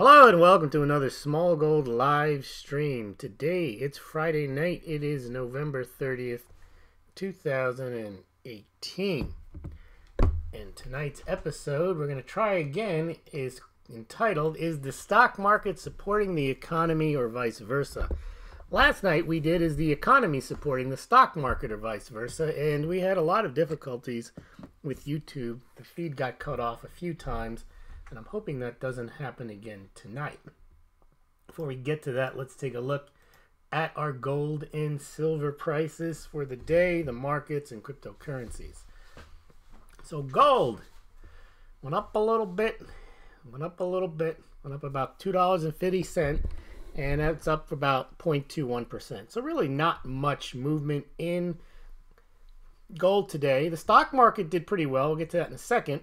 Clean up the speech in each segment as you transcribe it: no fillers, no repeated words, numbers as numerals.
Hello and welcome to another Smaulgld live stream. Today it's Friday night. It is November 30th, 2018. And tonight's episode we're going to try again is entitled, Is the Stock Market Supporting the Economy or Vice Versa? Last night we did Is the Economy Supporting the Stock Market or Vice Versa? And we had a lot of difficulties with YouTube. The feed got cut off a few times. And I'm hoping that doesn't happen again tonight. Before we get to that, let's take a look at our gold and silver prices for the day, the markets, and cryptocurrencies. So gold went up a little bit, went up about $2.50, and that's up about 0.21%. So really not much movement in gold today. The stock market did pretty well. We'll get to that in a second.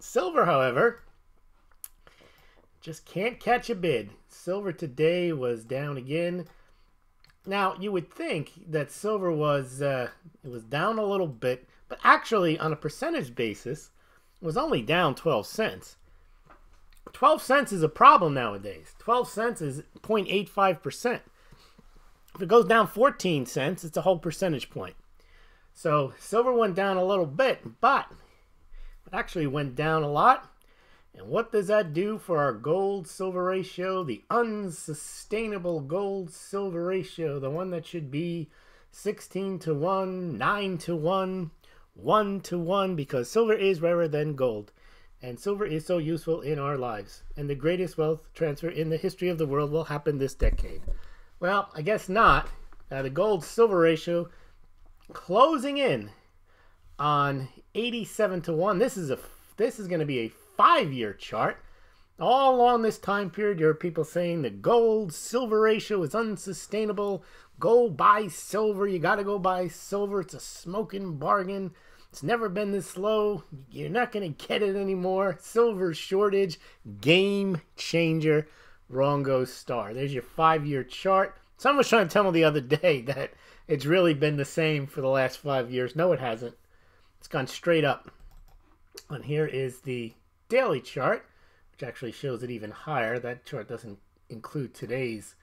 Silver, however, just can't catch a bid. Silver today was down again. Now, you would think that silver was it was down a little bit, but actually on a percentage basis, it was only down 12 cents. 12 cents is a problem nowadays. 12 cents is 0.85%. If it goes down 14 cents, it's a whole percentage point. So silver went down a little bit, but it actually went down a lot. And what does that do for our gold-silver ratio? The unsustainable gold-silver ratio, the one that should be 16 to 1, 9 to 1, 1 to 1, because silver is rarer than gold. And silver is so useful in our lives. And the greatest wealth transfer in the history of the world will happen this decade. Well, I guess not. The gold-silver ratio closing in on 87 to 1. This is going to be a 5-year chart. All along this time period, there are people saying the gold-silver ratio is unsustainable. Go buy silver. You got to go buy silver. It's a smoking bargain. It's never been this low. You're not going to get it anymore. Silver shortage. Game changer. Wrong goes star. There's your 5-year chart. Someone was trying to tell me the other day that it's really been the same for the last 5 years. No, it hasn't. It's gone straight up. And here is the daily chart, which actually shows it even higher. That chart doesn't include today's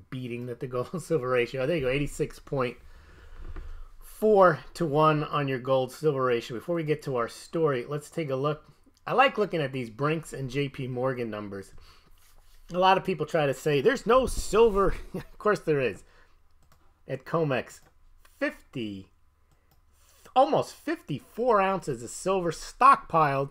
beating that the gold-silver ratio. There you go, 86.4 to 1 on your gold-silver ratio. Before we get to our story, let's take a look. I like looking at these Brinks and JP Morgan numbers. A lot of people try to say there's no silver. Of course there is. At COMEX, almost 54 ounces of silver stockpiled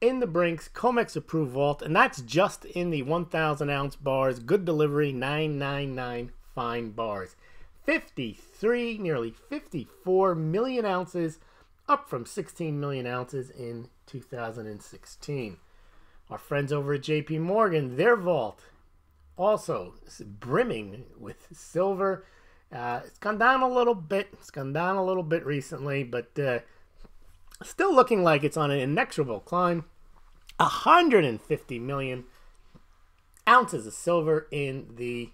in the Brinks COMEX approved vault, and that's just in the 1,000 ounce bars, good delivery, 999 fine bars. 53, nearly 54 million ounces, up from 16 million ounces in 2016. Our friends over at JP Morgan, their vault also is brimming with silver. It's gone down a little bit. It's gone down a little bit recently, but still looking like it's on an inexorable climb. 150 million ounces of silver in the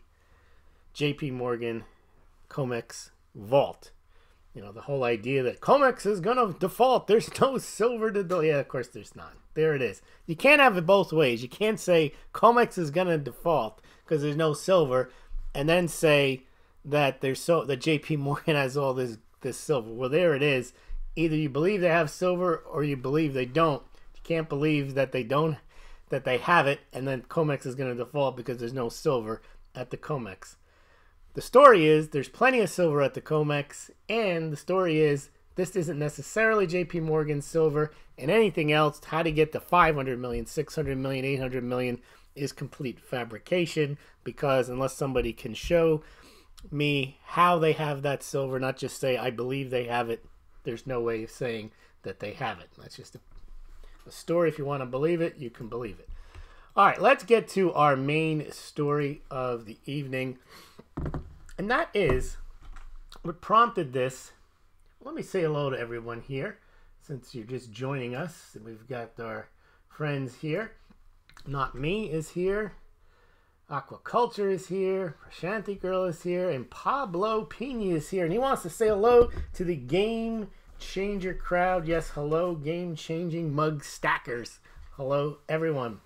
JP Morgan COMEX vault. You know, the whole idea that COMEX is going to default. There's no silver to... Yeah, of course there's not. There it is. You can't have it both ways. You can't say COMEX is going to default because there's no silver and then say that that JP Morgan has all this silver. Well, there it is. Either you believe they have silver or you believe they don't. You can't believe that they don't, that they have it, and then COMEX is going to default because there's no silver at the COMEX. The story is there's plenty of silver at the COMEX, and the story is this isn't necessarily JP Morgan silver, and anything else, how to get to 500 million, 600 million, 800 million is complete fabrication, because unless somebody can show me how they have that silver, not just say I believe they have it, there's no way of saying that they have it. That's just a story. If you want to believe it, you can believe it. All right, let's get to our main story of the evening, and that is what prompted this. Let me say hello to everyone here since you're just joining us. We've got our friends here. Not Me is here. Aquaculture is here, Prashanti Girl is here, and Pablo Pina is here. And he wants to say hello to the Game Changer crowd. Yes, hello, game-changing mug stackers. Hello, everyone.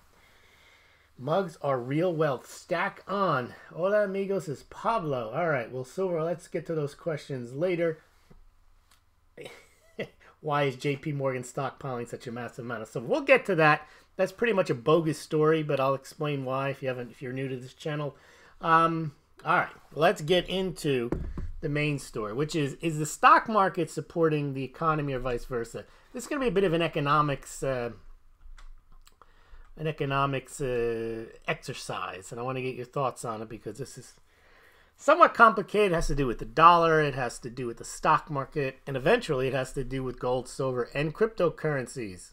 Mugs are real wealth. Stack on. Hola, amigos, is Pablo. All right, well, Silver, let's get to those questions later. Why is JP Morgan stockpiling such a massive amount of silver? We'll get to that. That's pretty much a bogus story, but I'll explain why if you're new to this channel. All right, let's get into the main story, which is the stock market supporting the economy or vice versa? This is going to be a bit of an economics exercise, and I want to get your thoughts on it because this is somewhat complicated. It has to do with the dollar, it has to do with the stock market, and eventually it has to do with gold, silver, and cryptocurrencies.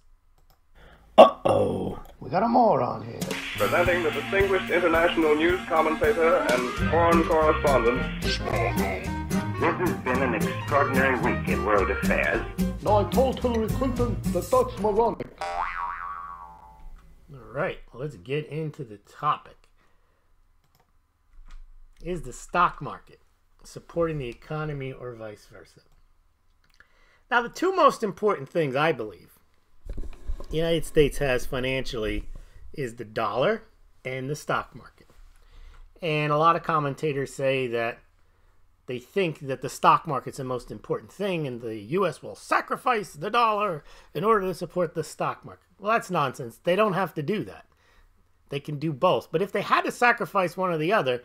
Uh-oh, we got a moron here. Presenting the distinguished international news commentator and foreign correspondent, Smaulgld. This has been an extraordinary week in world affairs. No, I told Hillary Clinton that that's moronic. All right, let's get into the topic. Is the stock market supporting the economy or vice versa? Now, the two most important things I believe the United States has financially is the dollar and the stock market. And a lot of commentators say that they think that the stock market's the most important thing and the U.S. will sacrifice the dollar in order to support the stock market. Well, that's nonsense. They don't have to do that. They can do both. But if they had to sacrifice one or the other,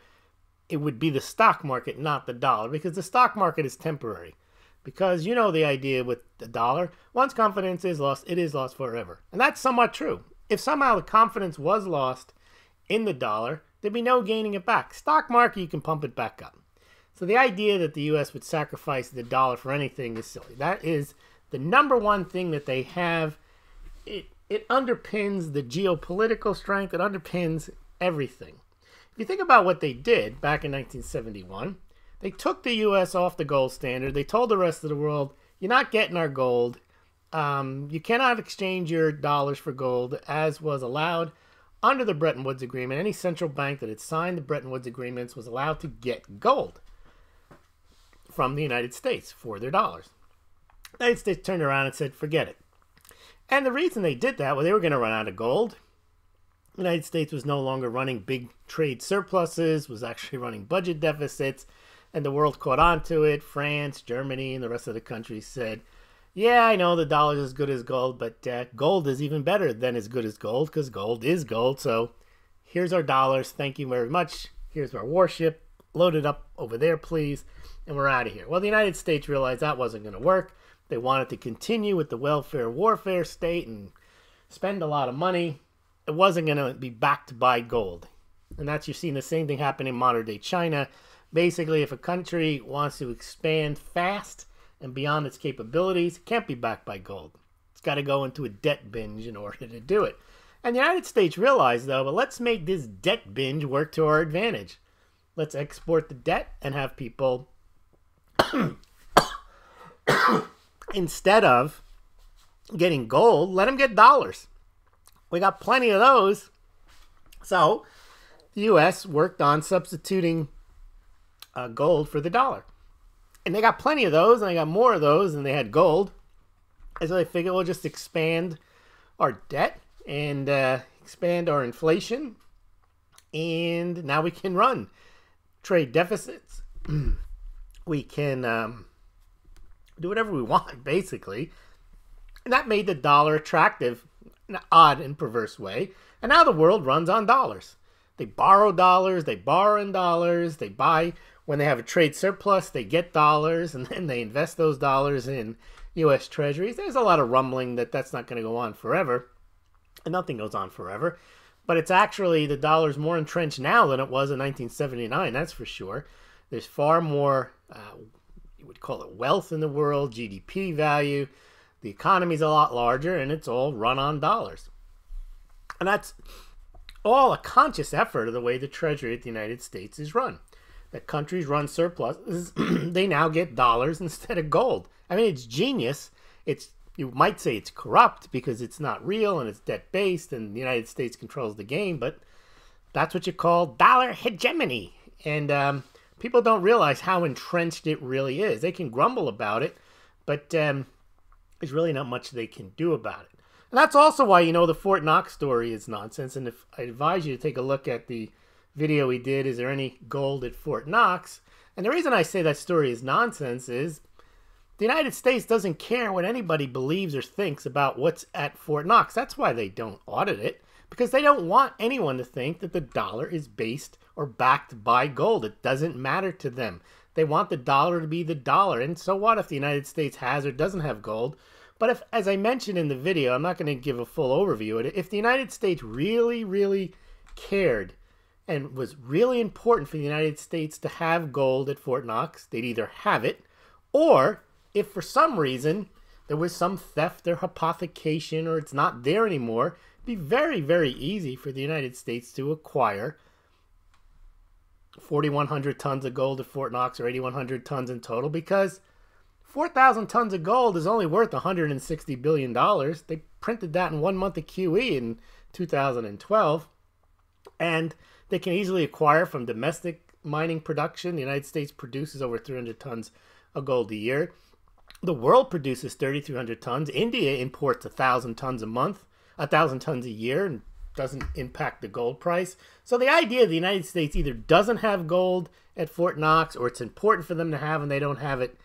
it would be the stock market, not the dollar, because the stock market is temporary. Because you know the idea with the dollar, once confidence is lost, it is lost forever. And that's somewhat true. If somehow the confidence was lost in the dollar, there'd be no gaining it back. Stock market, you can pump it back up. So the idea that the U.S. would sacrifice the dollar for anything is silly. That is the number one thing that they have. It underpins the geopolitical strength. It underpins everything. If you think about what they did back in 1971, they took the U.S. off the gold standard. They told the rest of the world, you're not getting our gold. You cannot exchange your dollars for gold, as was allowed under the Bretton Woods Agreement. Any central bank that had signed the Bretton Woods Agreements was allowed to get gold from the United States for their dollars. The United States turned around and said, forget it. And the reason they did that, well, they were going to run out of gold. The United States was no longer running big trade surpluses, was actually running budget deficits, and the world caught on to it. France, Germany, and the rest of the countries said, yeah, I know the dollar's as good as gold, but gold is even better than as good as gold, because gold is gold. So here's our dollars. Thank you very much. Here's our warship. Load it up over there, please. And we're out of here. Well, the United States realized that wasn't going to work. They wanted to continue with the welfare warfare state and spend a lot of money. It wasn't going to be backed by gold. And that's, you're seeing the same thing happen in modern day China. Basically, if a country wants to expand fast and beyond its capabilities, it can't be backed by gold. It's got to go into a debt binge in order to do it. And the United States realized, though, well, let's make this debt binge work to our advantage. Let's export the debt and have people, instead of getting gold, let them get dollars. We got plenty of those. So the U.S. worked on substituting gold for the dollar. And they got plenty of those, and they got more of those, and they had gold. And so they figured we'll just expand our debt and expand our inflation. And now we can run trade deficits. We can do whatever we want, basically. And that made the dollar attractive in an odd and perverse way. And now the world runs on dollars. They borrow dollars, they borrow in dollars, they buy, when they have a trade surplus, they get dollars, and then they invest those dollars in U.S. treasuries. There's a lot of rumbling that that's not going to go on forever. And nothing goes on forever. But it's actually, the dollar's more entrenched now than it was in 1979, that's for sure. There's far more, you would call it wealth in the world, GDP value. The economy's a lot larger, and it's all run on dollars. And that's all a conscious effort of the way the Treasury at the United States is run. That countries run surpluses, they now get dollars instead of gold. I mean, it's genius. You might say it's corrupt because it's not real and it's debt-based and the United States controls the game, but that's what you call dollar hegemony. And people don't realize how entrenched it really is. They can grumble about it, but there's really not much they can do about it. And that's also why, you know, the Fort Knox story is nonsense. And if I advise you to take a look at the video we did, is there any gold at Fort Knox? And the reason I say that story is nonsense is the United States doesn't care what anybody believes or thinks about what's at Fort Knox. That's why they don't audit it, because they don't want anyone to think that the dollar is based or backed by gold. It doesn't matter to them. They want the dollar to be the dollar. And so what if the United States has or doesn't have gold? But if, as I mentioned in the video, I'm not going to give a full overview of it. If the United States really, really cared and was really important for the United States to have gold at Fort Knox, they'd either have it, or if for some reason there was some theft or hypothecation or it's not there anymore, it'd be very, very easy for the United States to acquire 4,100 tons of gold at Fort Knox, or 8,100 tons in total, because 4,000 tons of gold is only worth $160 billion. They printed that in 1 month of QE in 2012. And they can easily acquire from domestic mining production. The United States produces over 300 tons of gold a year. The world produces 3,300 tons. India imports 1,000 tons a month, 1,000 tons a year, and doesn't impact the gold price. So the idea the United States either doesn't have gold at Fort Knox, or it's important for them to have and they don't have it,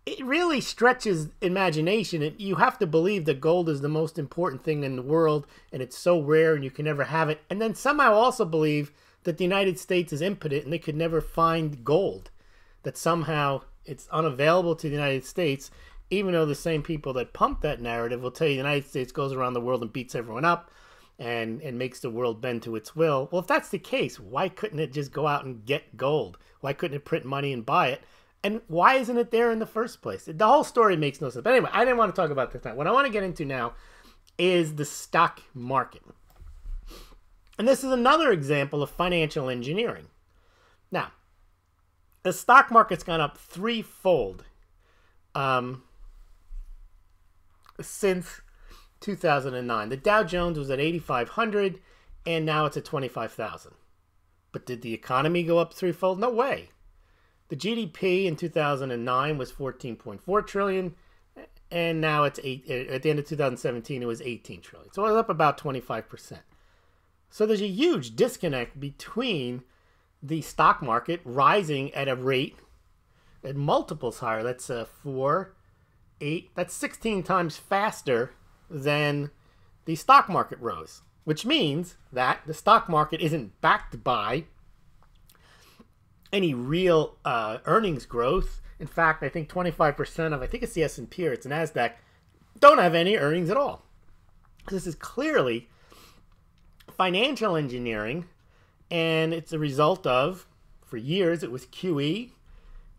it really stretches imagination. You have to believe that gold is the most important thing in the world and it's so rare and you can never have it. And then somehow also believe that the United States is impotent and they could never find gold. That somehow it's unavailable to the United States, even though the same people that pump that narrative will tell you the United States goes around the world and beats everyone up and makes the world bend to its will. Well, if that's the case, why couldn't it just go out and get gold? Why couldn't it print money and buy it? And why isn't it there in the first place? The whole story makes no sense. But anyway, I didn't want to talk about this now. What I want to get into now is the stock market. And this is another example of financial engineering. Now, the stock market's gone up threefold since 2009. The Dow Jones was at 8,500 and now it's at 25,000. But did the economy go up threefold? No way. The GDP in 2009 was 14.4 trillion, and now it's at the end of 2017 it was 18 trillion. So it was up about 25%. So there's a huge disconnect between the stock market rising at a rate at multiples higher. That's 8, that's 16 times faster than the stock market rose, which means that the stock market isn't backed by any real earnings growth. In fact, I think 25% of, I think it's the S&P or it's NASDAQ, don't have any earnings at all. This is clearly financial engineering, and it's a result of, for years, it was QE,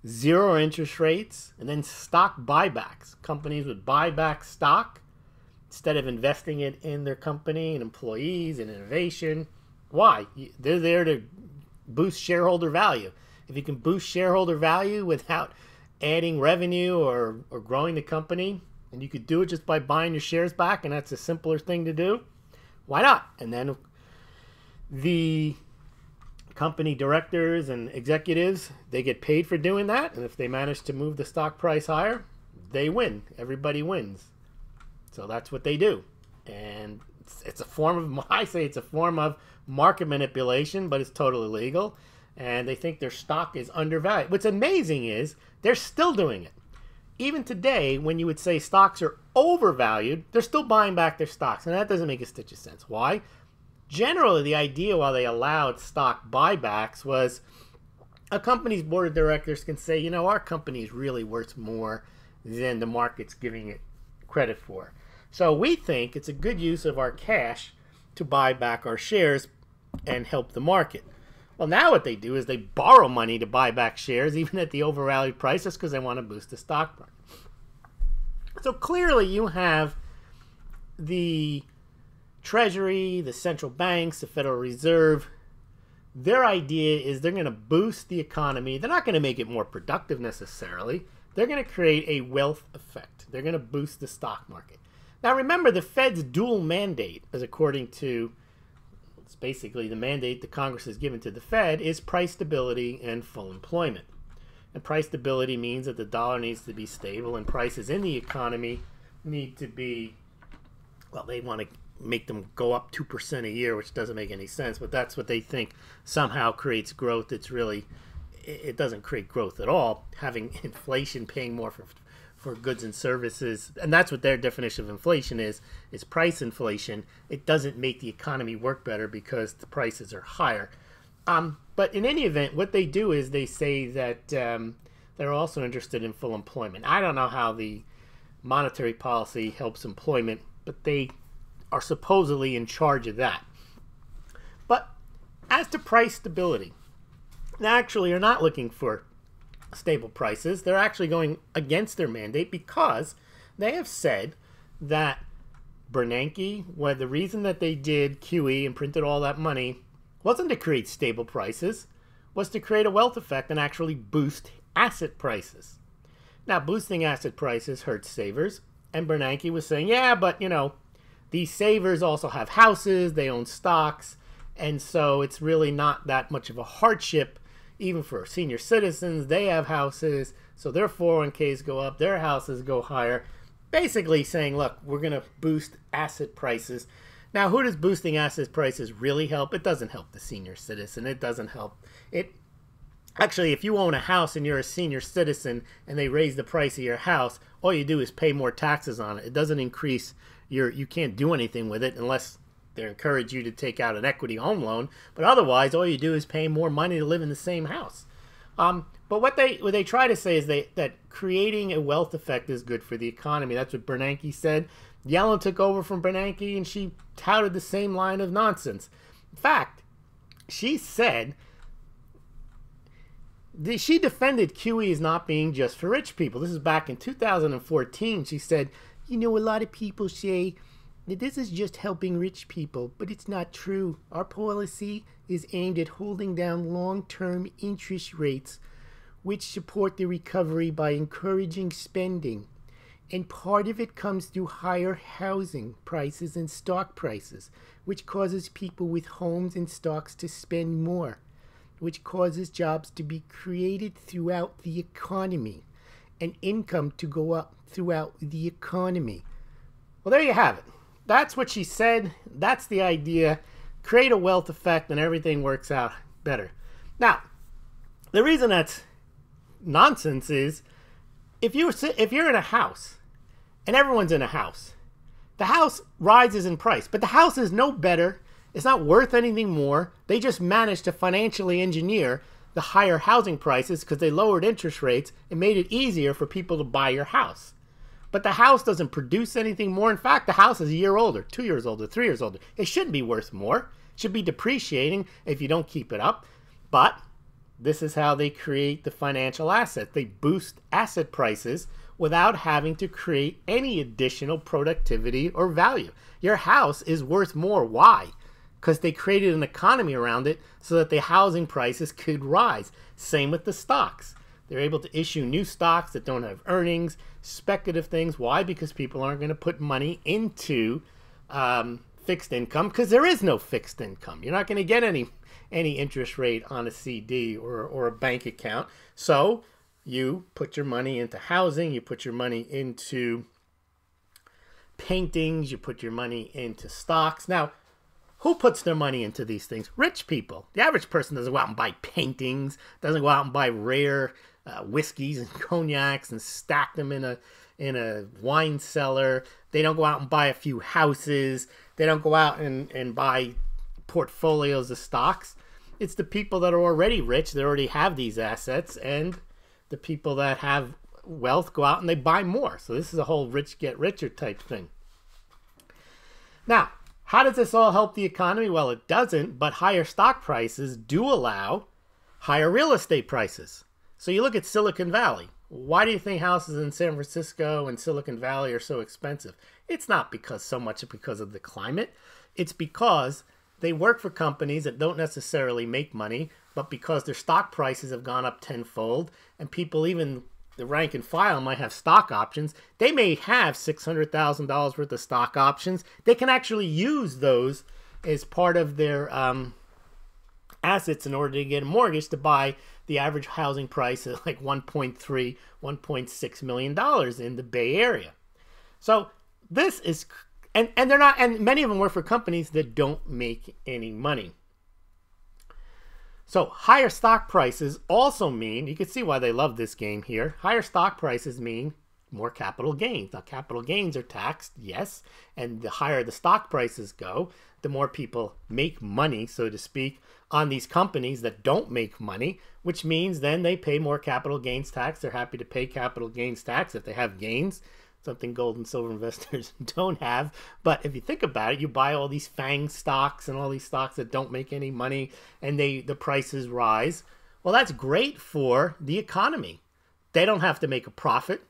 zero interest rates, and then stock buybacks. Companies would buy back stock instead of investing it in their company and employees and innovation. Why? They're there to boost shareholder value. If you can boost shareholder value without adding revenue or growing the company, and you could do it just by buying your shares back, and that's a simpler thing to do, why not? And then the company directors and executives, they get paid for doing that, and if they manage to move the stock price higher, they win. Everybody wins. So that's what they do. And it's a form of, I say it's a form of market manipulation, but it's totally legal. And they think their stock is undervalued. What's amazing is they're still doing it. Even today, when you would say stocks are overvalued, they're still buying back their stocks. And that doesn't make a stitch of sense. Why? Generally, the idea while they allowed stock buybacks was a company's board of directors can say, you know, our company is really worth more than the market's giving it credit for. So we think it's a good use of our cash to buy back our shares and help the market. Well, now what they do is they borrow money to buy back shares, even at the overvalued prices, because they want to boost the stock market. So clearly you have the Treasury, the central banks, the Federal Reserve. Their idea is they're going to boost the economy. They're not going to make it more productive necessarily. They're going to create a wealth effect. They're going to boost the stock market. Now remember, the Fed's dual mandate, as according to it's basically the mandate the Congress has given to the Fed, is price stability and full employment. And price stability means that the dollar needs to be stable and prices in the economy need to be well, they want to make them go up 2% a year, which doesn't make any sense, but that's what they think somehow creates growth. It doesn't create growth at all. Having inflation, paying more for goods and services, and that's what their definition of inflation is price inflation. It doesn't make the economy work better because the prices are higher. But in any event, what they do is they say that they're also interested in full employment. I don't know how the monetary policy helps employment, but they are supposedly in charge of that. But as to price stability, they actually are not looking for stable prices. They're actually going against their mandate because they have said that Bernanke, well, the reason that they did QE and printed all that money wasn't to create stable prices, was to create a wealth effect and actually boost asset prices. Now, boosting asset prices hurts savers, and Bernanke was saying, yeah, but, these savers also have houses, they own stocks, and so it's really not that much of a hardship, even for senior citizens. They have houses, so their 401ks go up, their houses go higher. Basically saying, look, we're going to boost asset prices. Now, who does boosting asset prices really help? It doesn't help the senior citizen. It doesn't help. Actually, if you own a house and you're a senior citizen and they raise the price of your house, all you do is pay more taxes on it. It doesn't increase you can't do anything with it unless they encourage you to take out an equity home loan. But otherwise, all you do is pay more money to live in the same house. But what they try to say is that creating a wealth effect is good for the economy. That's what Bernanke said. Yellen took over from Bernanke and she touted the same line of nonsense. In fact, she said she defended QE as not being just for rich people. This is back in 2014. She said, a lot of people say that this is just helping rich people, but it's not true. Our policy is aimed at holding down long-term interest rates, which support the recovery by encouraging spending. And part of it comes through higher housing prices and stock prices, which causes people with homes and stocks to spend more, which causes jobs to be created throughout the economy and income to go up throughout the economy. Well, there you have it. That's what she said. That's the idea. Create a wealth effect and everything works out better. Now, the reason that's nonsense is if you're in a house and everyone's in a house, the house rises in price, but the house is no better. It's not worth anything more. They just managed to financially engineer the higher housing prices because they lowered interest rates and made it easier for people to buy your house. But the house doesn't produce anything more. In fact, the house is a year older, 2 years older, 3 years older. It shouldn't be worth more. It should be depreciating if you don't keep it up. But this is how they create the financial asset. They boost asset prices without having to create any additional productivity or value. Your house is worth more. Why? Because they created an economy around it so that the housing prices could rise. Same with the stocks. They're able to issue new stocks that don't have earnings, speculative things. Why? Because people aren't going to put money into fixed income because there is no fixed income. You're not going to get any interest rate on a CD or a bank account. So you put your money into housing, you put your money into paintings, you put your money into stocks. Now, who puts their money into these things? Rich people. The average person doesn't go out and buy paintings, doesn't go out and buy rare whiskeys and cognacs and stack them in a wine cellar. They don't go out and buy a few houses. They don't go out and buy portfolios of stocks. It's the people that are already rich, that already have these assets, and the people that have wealth go out and they buy more. So this is a whole rich get richer type thing. Now, how does this all help the economy? Well, it doesn't, but higher stock prices do allow higher real estate prices. So you look at Silicon Valley. Why do you think houses in San Francisco and Silicon Valley are so expensive? It's not so much because of the climate. It's because they work for companies that don't necessarily make money, but because their stock prices have gone up tenfold, and people, even the rank and file, might have stock options. They may have $600,000 worth of stock options. They can actually use those as part of their assets in order to get a mortgage to buy the average housing price at like $1.3, $1.6 million in the Bay Area. So this is And they're not, and many of them work for companies that don't make any money. So higher stock prices also mean, you can see why they love this game here. Higher stock prices mean more capital gains. Now, capital gains are taxed, yes, and the higher the stock prices go, the more people make money, so to speak, on these companies that don't make money, which means then they pay more capital gains tax. They're happy to pay capital gains tax if they have gains, something gold and silver investors don't have. But if you think about it, you buy all these FANG stocks and all these stocks that don't make any money, and the prices rise. Well, that's great for the economy. They don't have to make a profit,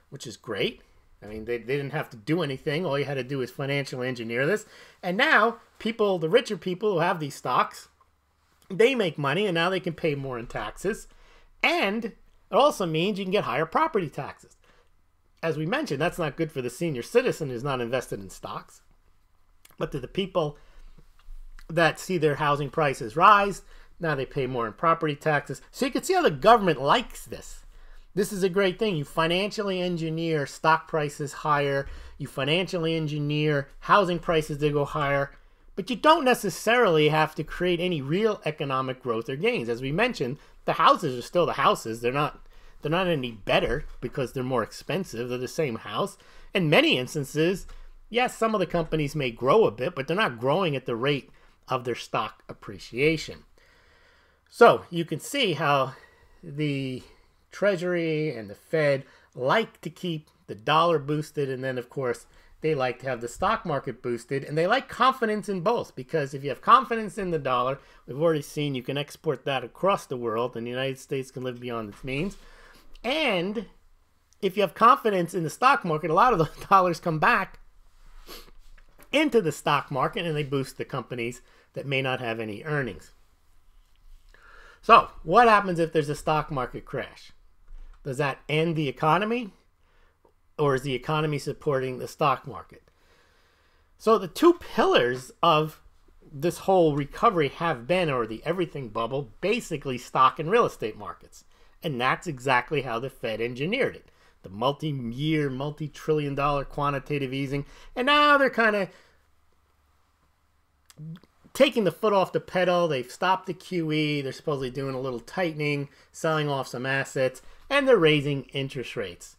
which is great. I mean, they didn't have to do anything. All you had to do is financially engineer this. And now, people, the richer people who have these stocks, they make money, and now they can pay more in taxes. And it also means you can get higher property taxes. As we mentioned, that's not good for the senior citizen who's not invested in stocks. But to the people that see their housing prices rise, now they pay more in property taxes. So you can see how the government likes this. This is a great thing. You financially engineer stock prices higher. You financially engineer housing prices to go higher. But you don't necessarily have to create any real economic growth or gains. As we mentioned, the houses are still the houses. They're not any better because they're more expensive. They're the same house. In many instances, yes, some of the companies may grow a bit, but they're not growing at the rate of their stock appreciation. So you can see how the Treasury and the Fed like to keep the dollar boosted, and then of course they like to have the stock market boosted, and they like confidence in both, because if you have confidence in the dollar, we've already seen you can export that across the world, and the United States can live beyond its means. And if you have confidence in the stock market, a lot of those dollars come back into the stock market, and they boost the companies that may not have any earnings. So what happens if there's a stock market crash? Does that end the economy, or is the economy supporting the stock market? So the two pillars of this whole recovery have been, or the everything bubble, basically stock and real estate markets. And that's exactly how the Fed engineered it. The multi-year, multi-trillion-dollar quantitative easing. And now they're kind of taking the foot off the pedal. They've stopped the QE. They're supposedly doing a little tightening, selling off some assets, and they're raising interest rates.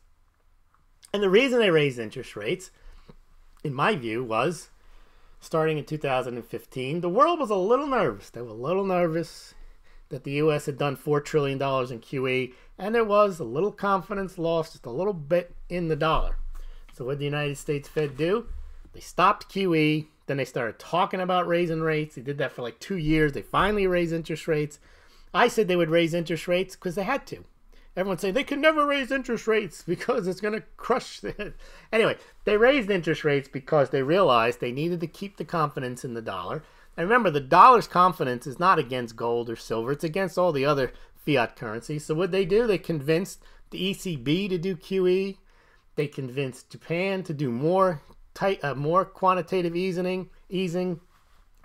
And the reason they raised interest rates, in my view, was starting in 2015, the world was a little nervous. They were a little nervous that the U.S. had done $4 trillion in QE, and there was a little confidence lost, just a little bit in the dollar. So what did the United States Fed do? They stopped QE. Then they started talking about raising rates. They did that for like 2 years. They finally raised interest rates. I said they would raise interest rates because they had to. Everyone say they could never raise interest rates because it's going to crush it. Anyway, they raised interest rates because they realized they needed to keep the confidence in the dollar. And remember, the dollar's confidence is not against gold or silver. It's against all the other fiat currencies. So what they do? They convinced the ECB to do QE. They convinced Japan to do more quantitative easing.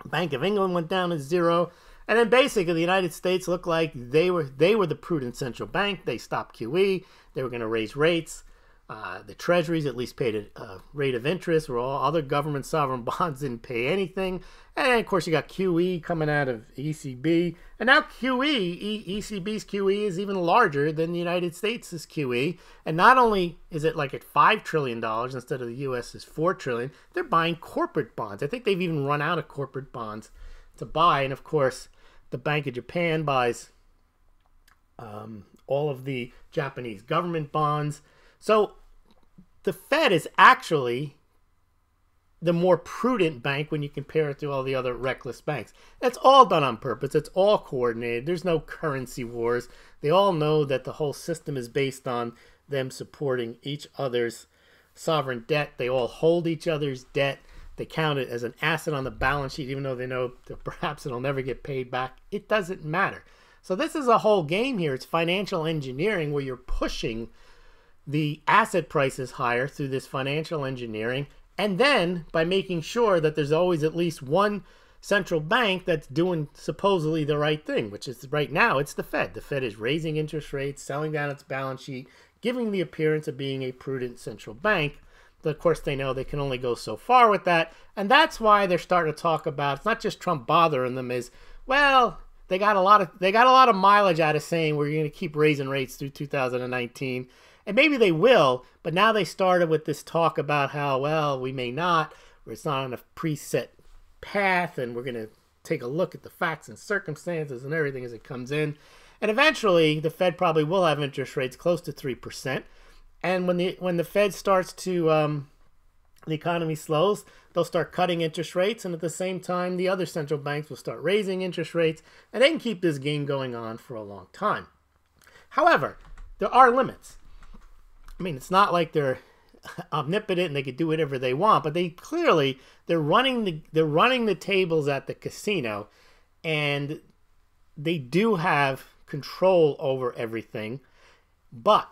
Bank of England went down to zero. And then basically the United States looked like they were the prudent central bank. They stopped QE. They were going to raise rates. The treasuries at least paid a rate of interest, where all other government sovereign bonds didn't pay anything. And then, of course, you got QE coming out of ECB. And now ECB's QE is even larger than the United States' QE. And not only is it like at $5 trillion instead of the U.S.'s $4 trillion, they're buying corporate bonds. I think they've even run out of corporate bonds to buy. And, of course, the Bank of Japan buys all of the Japanese government bonds. So the Fed is actually the more prudent bank when you compare it to all the other reckless banks. That's all done on purpose. It's all coordinated. There's no currency wars. They all know that the whole system is based on them supporting each other's sovereign debt. They all hold each other's debt. They count it as an asset on the balance sheet, even though they know that perhaps it'll never get paid back. It doesn't matter. So this is a whole game here. It's financial engineering, where you're pushing the asset prices higher through this financial engineering, and then by making sure that there's always at least one central bank that's doing supposedly the right thing, which is right now it's the Fed. The Fed is raising interest rates, selling down its balance sheet, giving the appearance of being a prudent central bank. of course, they know they can only go so far with that. And that's why they're starting to talk about, it's not just Trump bothering them, is, well, they got a lot of mileage out of saying we're going to keep raising rates through 2019. And maybe they will, but now they started with this talk about how, well, we may not, or it's not on a preset path, and we're going to take a look at the facts and circumstances and everything as it comes in. And eventually, the Fed probably will have interest rates close to 3%. And when the Fed starts to, the economy slows, they'll start cutting interest rates. And at the same time, the other central banks will start raising interest rates. And they can keep this game going on for a long time. However, there are limits. I mean, it's not like they're omnipotent and they could do whatever they want, but they're running the tables at the casino, and they do have control over everything. But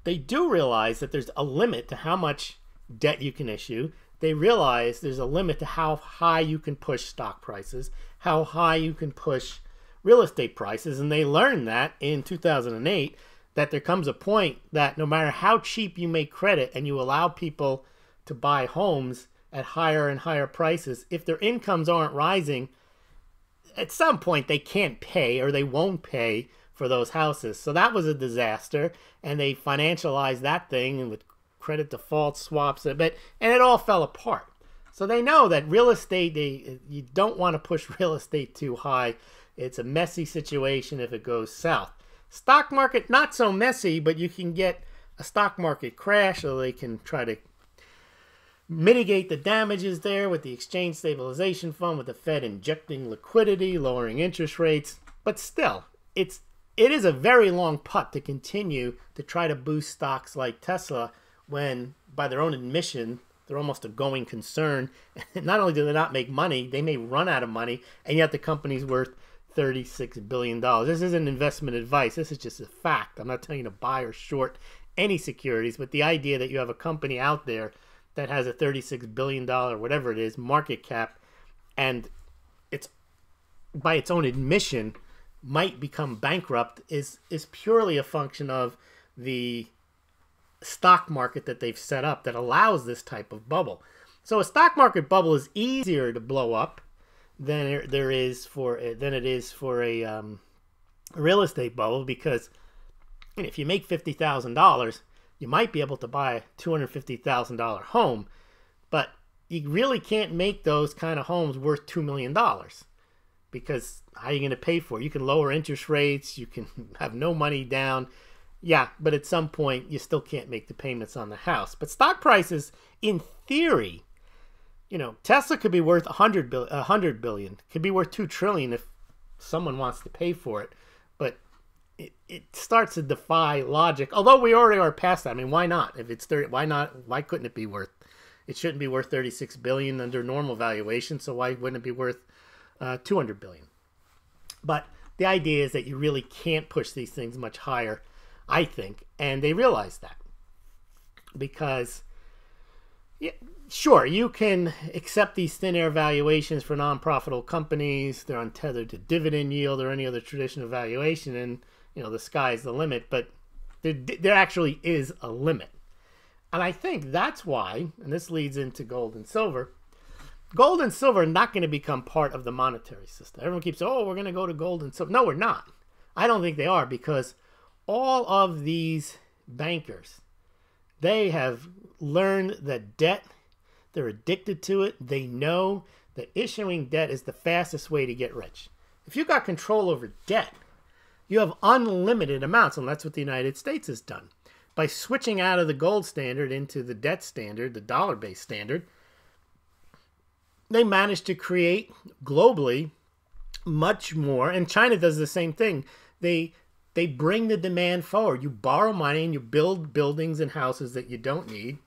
they do realize that there's a limit to how much debt you can issue. They realize there's a limit to how high you can push stock prices, how high you can push real estate prices, and they learned that in 2008, that there comes a point that no matter how cheap you make credit and you allow people to buy homes at higher and higher prices, if their incomes aren't rising, at some point they can't pay, or they won't pay for those houses. So that was a disaster, and they financialized that thing and with credit default swaps, and it all fell apart. So they know that real estate, you don't want to push real estate too high. It's a messy situation if it goes south. Stock market, not so messy, but you can get a stock market crash, so they can try to mitigate the damages there with the exchange stabilization fund, with the Fed injecting liquidity, lowering interest rates. But still, it is a very long putt to continue to try to boost stocks like Tesla when, by their own admission, they're almost a going concern. Not only do they not make money, they may run out of money, and yet the company's worth $36 billion. This isn't investment advice. This is just a fact. I'm not telling you to buy or short any securities, but the idea that you have a company out there that has a $36 billion, whatever it is, market cap, and it's, by its own admission, might become bankrupt is purely a function of the stock market that they've set up that allows this type of bubble. So a stock market bubble is easier to blow up than it is for a real estate bubble, because if you make $50,000, you might be able to buy a $250,000 home, but you really can't make those kind of homes worth $2 million, because how are you going to pay for it? You can lower interest rates, you can have no money down, yeah, but at some point you still can't make the payments on the house. But stock prices, in theory, Tesla could be worth $100 billion, could be worth $2 trillion if someone wants to pay for it. But it starts to defy logic. Although we already are past that. I mean, why not? If it's 30, why not? Why couldn't it be worth? It shouldn't be worth $36 billion under normal valuation. So why wouldn't it be worth $200 billion? But the idea is that you really can't push these things much higher, I think, and they realize that because. Yeah, sure, you can accept these thin air valuations for non-profitable companies. They're untethered to dividend yield or any other traditional valuation, and the sky's the limit. But there actually is a limit, and I think that's why. And this leads into gold and silver. Gold and silver are not going to become part of the monetary system. Everyone keeps saying, "Oh, we're going to go to gold and silver." No, we're not. I don't think they are, because all of these bankers, they have learned that debt, they're addicted to it. They know that issuing debt is the fastest way to get rich. If you've got control over debt, you have unlimited amounts, and that's what the United States has done. By switching out of the gold standard into the debt standard, the dollar-based standard, they managed to create globally much more, and China does the same thing. They bring the demand forward. You borrow money and you build buildings and houses that you don't need.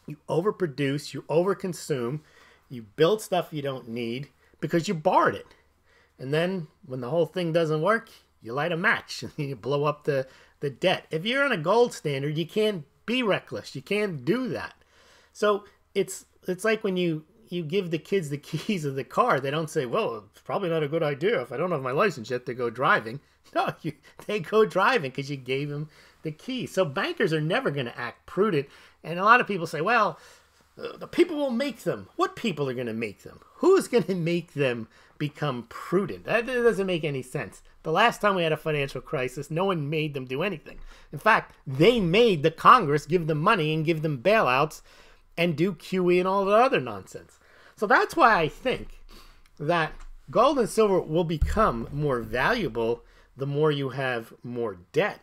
You overproduce, you overconsume, you build stuff you don't need because you borrowed it. And then when the whole thing doesn't work, you light a match and you blow up the debt. If you're on a gold standard, you can't be reckless. You can't do that. So it's like when you give the kids the keys of the car, they don't say, well, it's probably not a good idea if I don't have my license yet to go driving. No, they go driving because you gave them the key. So bankers are never going to act prudent. And a lot of people say, well, the people will make them. What people are going to make them? Who's going to make them become prudent? That doesn't make any sense. The last time we had a financial crisis, no one made them do anything. In fact, they made the Congress give them money and give them bailouts and do QE and all the other nonsense. So that's why I think that gold and silver will become more valuable the more you have more debt,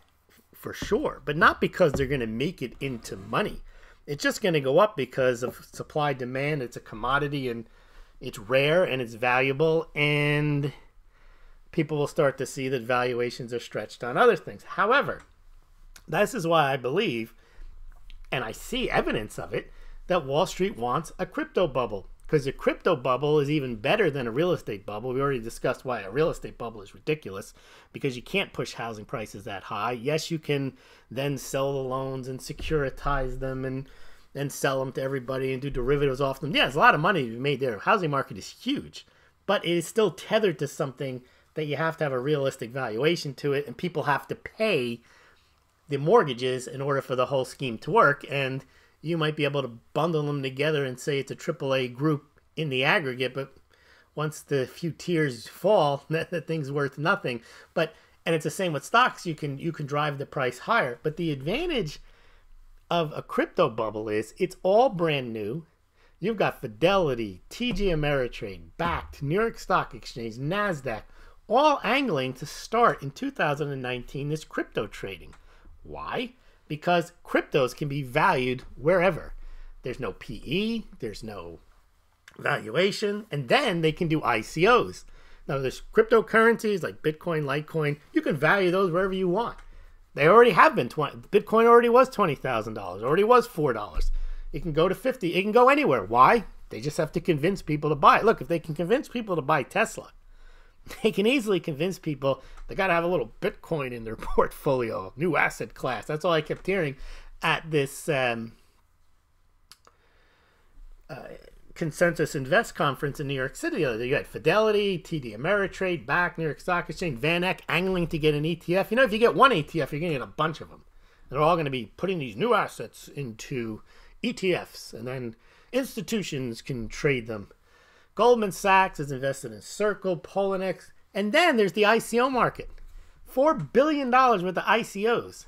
for sure. But not because they're going to make it into money. It's just going to go up because of supply demand. It's a commodity and it's rare and it's valuable, and people will start to see that valuations are stretched on other things. However, this is why I believe, and I see evidence of it, that Wall Street wants a crypto bubble, because a crypto bubble is even better than a real estate bubble. We already discussed why a real estate bubble is ridiculous, because you can't push housing prices that high. Yes, you can then sell the loans and securitize them and sell them to everybody and do derivatives off them. Yeah, there's a lot of money to be made there. The housing market is huge, but it is still tethered to something that you have to have a realistic valuation to it, and people have to pay the mortgages in order for the whole scheme to work. And you might be able to bundle them together and say it's a AAA group in the aggregate, but once the few tiers fall, that thing's worth nothing. And it's the same with stocks. You can drive the price higher. But the advantage of a crypto bubble is it's all brand new. You've got Fidelity, TD Ameritrade, Bakkt, New York Stock Exchange, NASDAQ, all angling to start in 2019 this crypto trading. Why? Because cryptos can be valued wherever. There's no PE, there's no valuation, and then they can do ICOs. Now, there's cryptocurrencies like Bitcoin, Litecoin. You can value those wherever you want. They already have been. Bitcoin already was $20,000, already was $4. It can go to 50. It can go anywhere. Why? They just have to convince people to buy it. Look, if they can convince people to buy Tesla, they can easily convince people they got to have a little Bitcoin in their portfolio, new asset class. That's all I kept hearing at this Consensus Invest conference in New York City. You had Fidelity, TD Ameritrade, Bakkt, New York Stock Exchange, Van Eck angling to get an ETF. You know, if you get one ETF, you're going to get a bunch of them. They're all going to be putting these new assets into ETFs, and then institutions can trade them. Goldman Sachs is invested in Circle, Poloniex, and then there's the ICO market. $4 billion worth of ICOs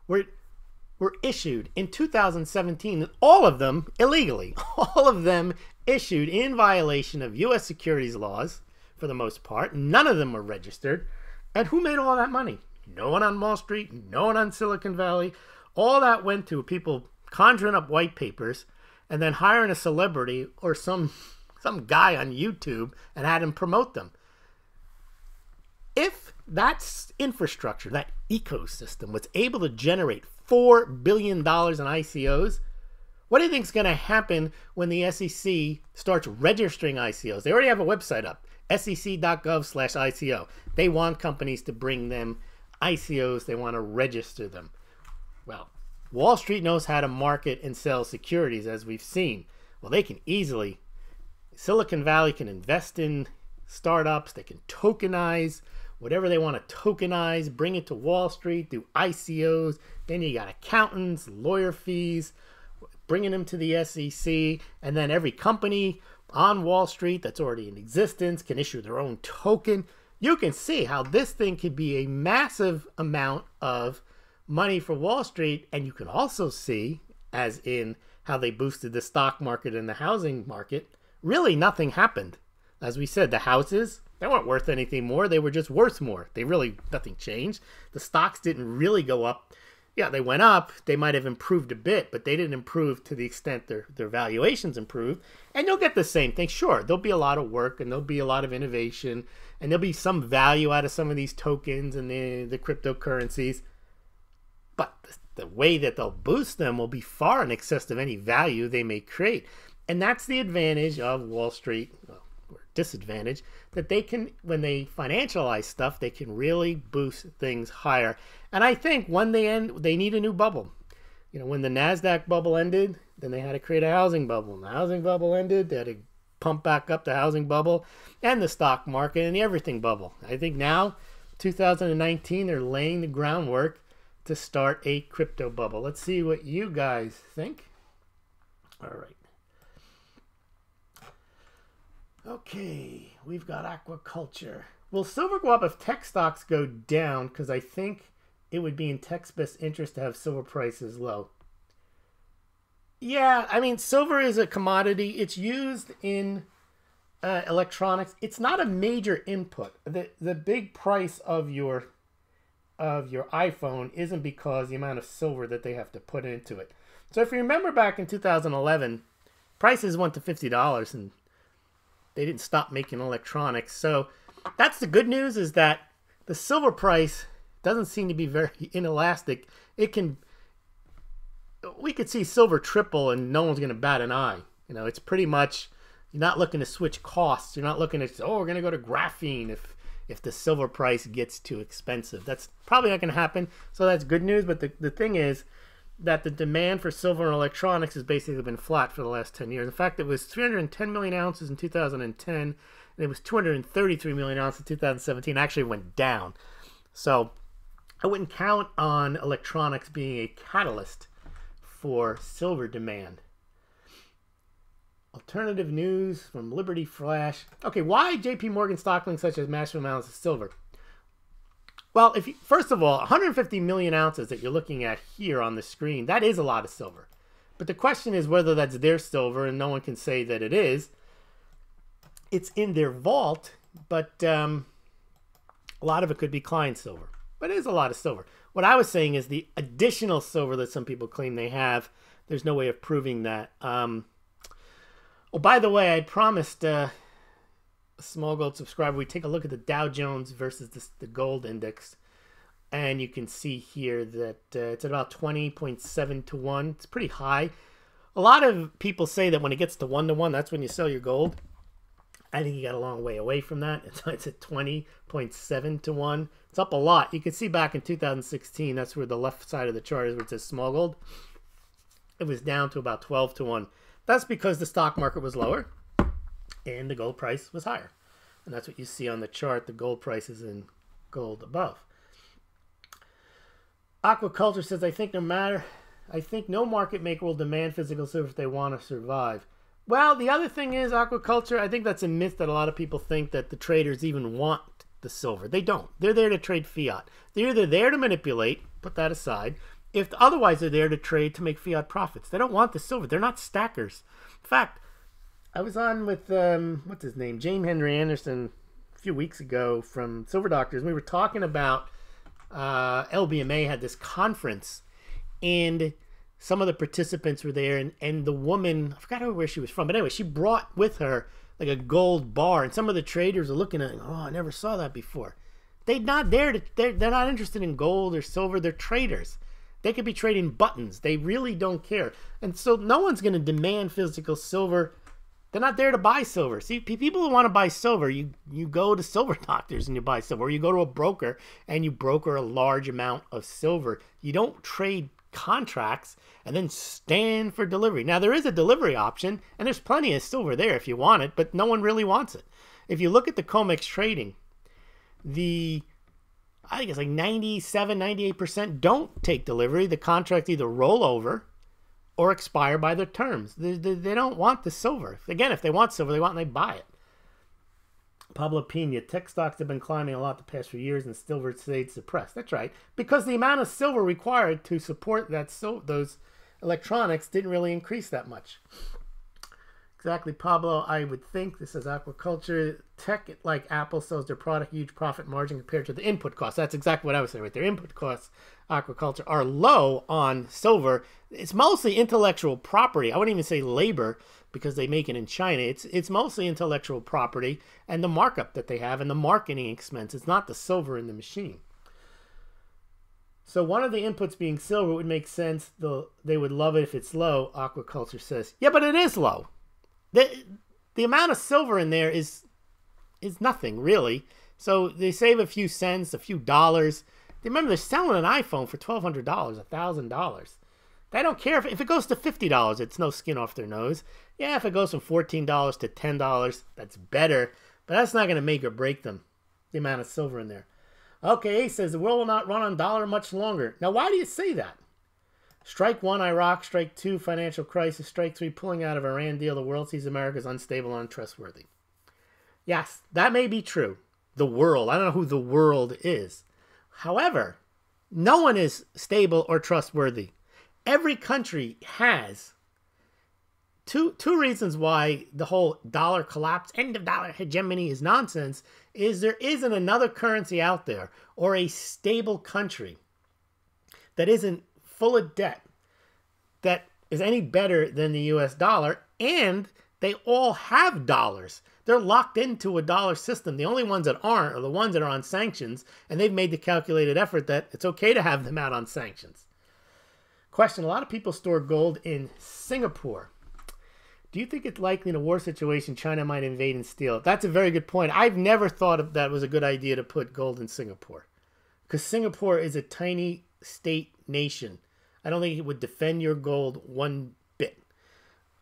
were issued in 2017, all of them illegally. All of them issued in violation of U.S. securities laws, for the most part. None of them were registered. And who made all that money? No one on Wall Street, no one on Silicon Valley. All that went to people conjuring up white papers and then hiring a celebrity or some guy on YouTube and had him promote them. If that infrastructure, that ecosystem, was able to generate $4 billion in ICOs, what do you think is going to happen when the SEC starts registering ICOs? They already have a website up, sec.gov/ICO. They want companies to bring them ICOs. They want to register them. Well, Wall Street knows how to market and sell securities, as we've seen. Well, they can easily. Silicon Valley can invest in startups. They can tokenize whatever they want to tokenize, bring it to Wall Street, do ICOs. Then you got accountants, lawyer fees, bringing them to the SEC. And then every company on Wall Street that's already in existence can issue their own token. You can see how this thing could be a massive amount of money for Wall Street. And you can also see, as in how they boosted the stock market and the housing market, really nothing happened. As we said, the houses, they weren't worth anything more. They were just worth more. Nothing changed. The stocks didn't really go up. Yeah, they went up. They might have improved a bit, but they didn't improve to the extent their valuations improved. And you'll get the same thing. Sure, there'll be a lot of work and there'll be a lot of innovation and there'll be some value out of some of these tokens and the cryptocurrencies. But the way that they'll boost them will be far in excess of any value they may create. And that's the advantage of Wall Street, or disadvantage, that they can, when they financialize stuff, they can really boost things higher. And I think when they end, they need a new bubble. You know, when the NASDAQ bubble ended, then they had to create a housing bubble. When the housing bubble ended, they had to pump back up the housing bubble and the stock market and the everything bubble. I think now 2019, they're laying the groundwork to start a crypto bubble. Let's see what you guys think. All right. Okay, we've got aquaculture. Will silver go up if tech stocks go down? Because I think it would be in tech's best interest to have silver prices low. Yeah, I mean, silver is a commodity. It's used in electronics. It's not a major input. The big price of your iPhone isn't because the amount of silver that they have to put into it. So if you remember back in 2011, prices went to $50 and they didn't stop making electronics. So that's the good news, is that the silver price doesn't seem to be very inelastic. We could see silver triple and no one's going to bat an eye. You know, it's pretty much, you're not looking to switch costs. You're not looking at, oh, we're going to go to graphene if the silver price gets too expensive. That's probably not going to happen. So that's good news. But the thing is that the demand for silver and electronics has basically been flat for the last 10 years. In fact, it was 310 million ounces in 2010, and it was 233 million ounces in 2017. Actually, it went down. So I wouldn't count on electronics being a catalyst for silver demand. Alternative news from Liberty Flash. Okay, why JP Morgan stockpiling such as massive amounts of silver? Well, first of all, 150 million ounces that you're looking at here on the screen, that is a lot of silver. But the question is whether that's their silver, and no one can say that it is. It's in their vault, but a lot of it could be client silver. But it is a lot of silver. What I was saying is the additional silver that some people claim they have, there's no way of proving that. Oh, by the way, I promised a Smaulgld subscriber we take a look at the Dow Jones versus the gold index. And you can see here that it's at about 20.7 to 1. It's pretty high. A lot of people say that when it gets to 1 to 1, that's when you sell your gold. I think you got a long way away from that. It's at 20.7 to 1. It's up a lot. You can see back in 2016, that's where the left side of the chart is, where it says Smaulgld. It was down to about 12 to 1. That's because the stock market was lower and the gold price was higher. And that's what you see on the chart. The gold price is in gold above. Aquaculture says, I think no market maker will demand physical silver if they want to survive. Well, the other thing is aquaculture, I think that's a myth that a lot of people think that the traders even want the silver. They don't. They're there to trade fiat. They're either there to manipulate, put that aside, otherwise they're there to trade to make fiat profits. They don't want the silver. They're not stackers. In fact, I was on with, what's his name, James Henry Anderson a few weeks ago from Silver Doctors. We were talking about LBMA had this conference, and some of the participants were there, and the woman, I forgot where she was from, but anyway, she brought with her like a gold bar, and some of the traders are looking at it, oh, I never saw that before. They're not interested in gold or silver. They're traders. They could be trading buttons. They really don't care. And so no one's going to demand physical silver. They're not there to buy silver. See, people who want to buy silver, you go to Silver Doctors and you buy silver, or you go to a broker and you broker a large amount of silver. You don't trade contracts and then stand for delivery. Now, there is a delivery option, and there's plenty of silver there if you want it, but no one really wants it. If you look at the COMEX trading, I think it's like 97, 98% don't take delivery. The contracts either roll over or expire by their terms. They don't want the silver. Again, if they want silver, they buy it. Pablo Pena, tech stocks have been climbing a lot the past few years and silver stayed suppressed. That's right, because the amount of silver required to support those electronics didn't really increase that much. Exactly, Pablo. I would think this is aquaculture. Tech, like Apple, sells their product huge profit margin compared to the input costs. That's exactly what I was saying. Right? Their input costs, aquaculture, are low on silver. It's mostly intellectual property. I wouldn't even say labor because they make it in China. It's mostly intellectual property and the markup that they have and the marketing expense. It's not the silver in the machine. So one of the inputs being silver would make sense. They would love it if it's low, aquaculture says. Yeah, but it is low. The amount of silver in there is nothing, really. So they save a few cents, a few dollars. Remember, they're selling an iPhone for $1,200, $1,000. They don't care if it goes to $50. It's no skin off their nose. Yeah, if it goes from $14 to $10, that's better. But that's not going to make or break them, the amount of silver in there. Okay, Ace says the world will not run on dollar much longer. Now, why do you say that? Strike 1, Iraq. Strike 2, financial crisis. Strike 3, pulling out of Iran deal. The world sees America as unstable and untrustworthy. Yes, that may be true. The world. I don't know who the world is. However, no one is stable or trustworthy. Every country has two reasons why the whole dollar collapse, end of dollar hegemony is nonsense, is there isn't another currency out there or a stable country that isn't full of debt that is any better than the US dollar, and they all have dollars. They're locked into a dollar system. The only ones that aren't are the ones that are on sanctions, and they've made the calculated effort that it's okay to have them out on sanctions. Question, a lot of people store gold in Singapore. Do you think it's likely in a war situation China might invade and steal it? That's a very good point. I've never thought of that was a good idea to put gold in Singapore, because Singapore is a tiny state nation. I don't think it would defend your gold one bit.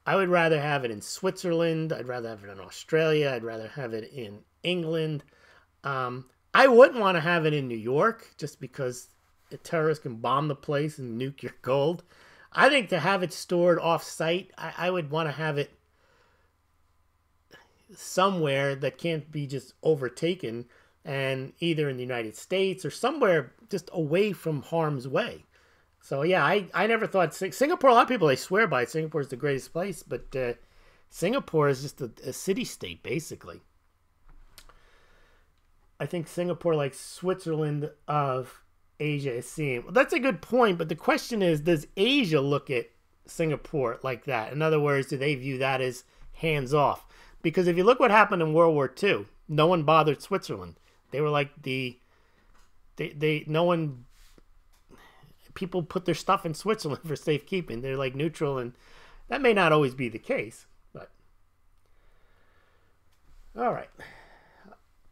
I would rather have it in Switzerland. I'd rather have it in Australia. I'd rather have it in England. I wouldn't want to have it in New York just because a terrorist can bomb the place and nuke your gold. I think to have it stored off-site, I would want to have it somewhere that can't be just overtaken, and either in the United States or somewhere just away from harm's way. So yeah, I never thought Singapore, a lot of people, they swear by it. Singapore is the greatest place, but Singapore is just a city-state, basically. I think Singapore, like Switzerland of Asia, is seeing. Well, that's a good point, but the question is, does Asia look at Singapore like that? In other words, do they view that as hands-off? Because if you look what happened in World War II, no one bothered Switzerland. They were like people put their stuff in Switzerland for safekeeping. They're like neutral, and that may not always be the case, but all right.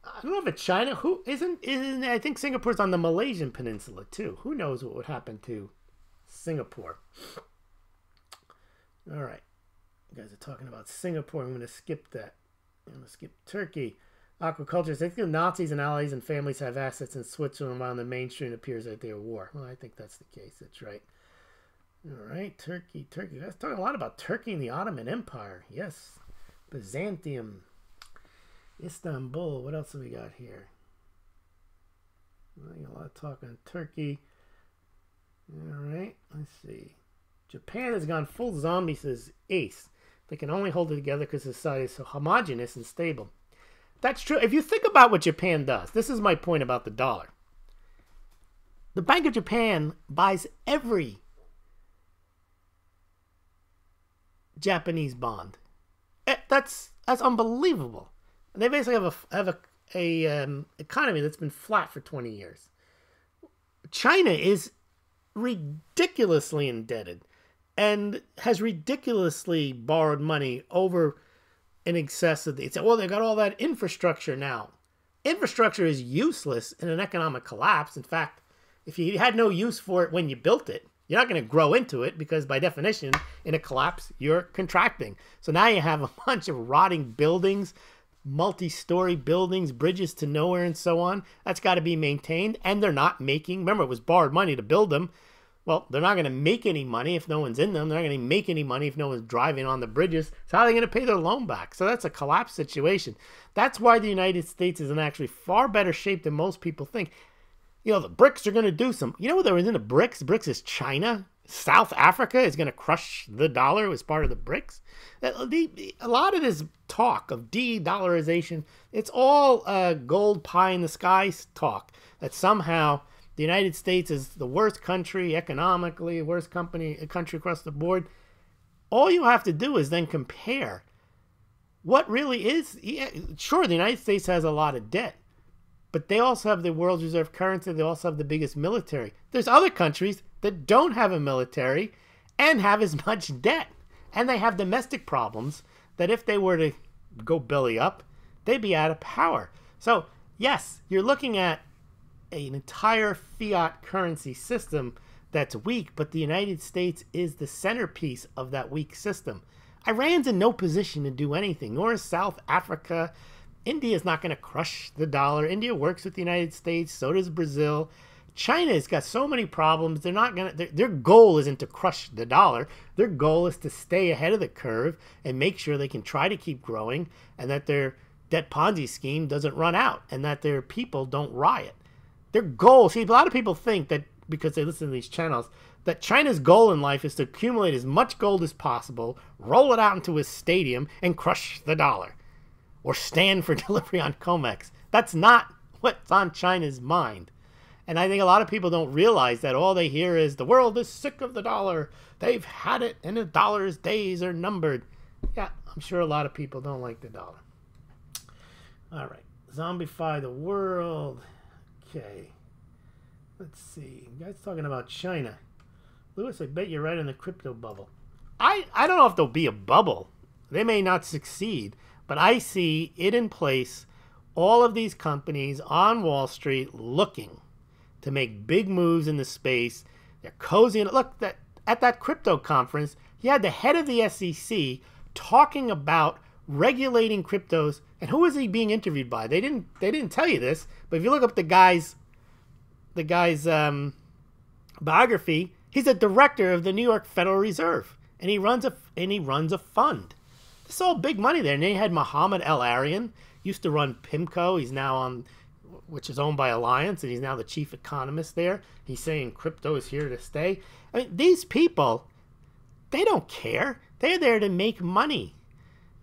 I don't know if it's China. Who isn't I think Singapore's on the Malaysian peninsula too. Who knows what would happen to Singapore? All right. You guys are talking about Singapore. I'm going to skip that. I'm going to skip Turkey. Aquaculture. I think the Nazis and allies and families have assets in Switzerland while in the mainstream appears that they are war. Well, I think that's the case. That's right. All right. Turkey. You guys talking a lot about Turkey and the Ottoman Empire. Yes. Byzantium. Istanbul. What else have we got here? A lot of talk on Turkey. All right. Let's see. Japan has gone full zombie, says Ace. They can only hold it together because society is so homogenous and stable. That's true. If you think about what Japan does, this is my point about the dollar. The Bank of Japan buys every Japanese bond. That's unbelievable. And they basically have a economy that's been flat for 20 years. China is ridiculously indebted and has ridiculously borrowed money over in excess of the... It's, well, they got all that infrastructure now. Infrastructure is useless in an economic collapse. In fact, if you had no use for it when you built it, you're not going to grow into it because by definition, in a collapse, you're contracting. So now you have a bunch of rotting buildings, multi-story buildings, bridges to nowhere, and so on. That's got to be maintained, and they're not making... Remember, it was borrowed money to build them. Well, they're not going to make any money if no one's in them. They're not going to make any money if no one's driving on the bridges. So how are they going to pay their loan back? So that's a collapse situation. That's why the United States is in actually far better shape than most people think. You know, the BRICS are going to do some... You know what there was in the BRICS? BRICS is China. South Africa is going to crush the dollar as part of the BRICS. A lot of this talk of de-dollarization, it's all gold pie in the sky talk. That somehow... The United States is the worst country economically, worst country across the board. All you have to do is then compare what really is. Yeah, sure, the United States has a lot of debt, but they also have the world's reserve currency. They also have the biggest military. There's other countries that don't have a military and have as much debt. And they have domestic problems that if they were to go belly up, they'd be out of power. So, yes, you're looking at an entire fiat currency system that's weak, but the United States is the centerpiece of that weak system. Iran's in no position to do anything, nor is South Africa. India is not going to crush the dollar. India works with the United States. So does Brazil. China has got so many problems. They're not going to, their goal isn't to crush the dollar. Their goal is to stay ahead of the curve and make sure they can try to keep growing and that their debt Ponzi scheme doesn't run out and that their people don't riot. Their goal, see, a lot of people think that because they listen to these channels, that China's goal in life is to accumulate as much gold as possible, roll it out into a stadium, and crush the dollar. Or stand for delivery on COMEX. That's not what's on China's mind. And I think a lot of people don't realize that all they hear is the world is sick of the dollar. They've had it and the dollar's days are numbered. Yeah, I'm sure a lot of people don't like the dollar. All right. Zombify the world. Okay. Let's see. You guys talking about China. Lewis, I bet you're right in the crypto bubble. I don't know if there'll be a bubble. They may not succeed. But I see it in place, all of these companies on Wall Street looking to make big moves in the space. They're cozying. Look, at that crypto conference, you had the head of the SEC talking about regulating cryptos. And who was he being interviewed by? They didn't tell you this, but if you look up the guy's biography, he's a director of the New York Federal Reserve, and he runs a fund. It's all big money there. And then you had Mohammed El-Arian, used to run PIMCO. He's now on, which is owned by Reliance, and he's now the chief economist there. He's saying crypto is here to stay. I mean, these people, they don't care. They're there to make money.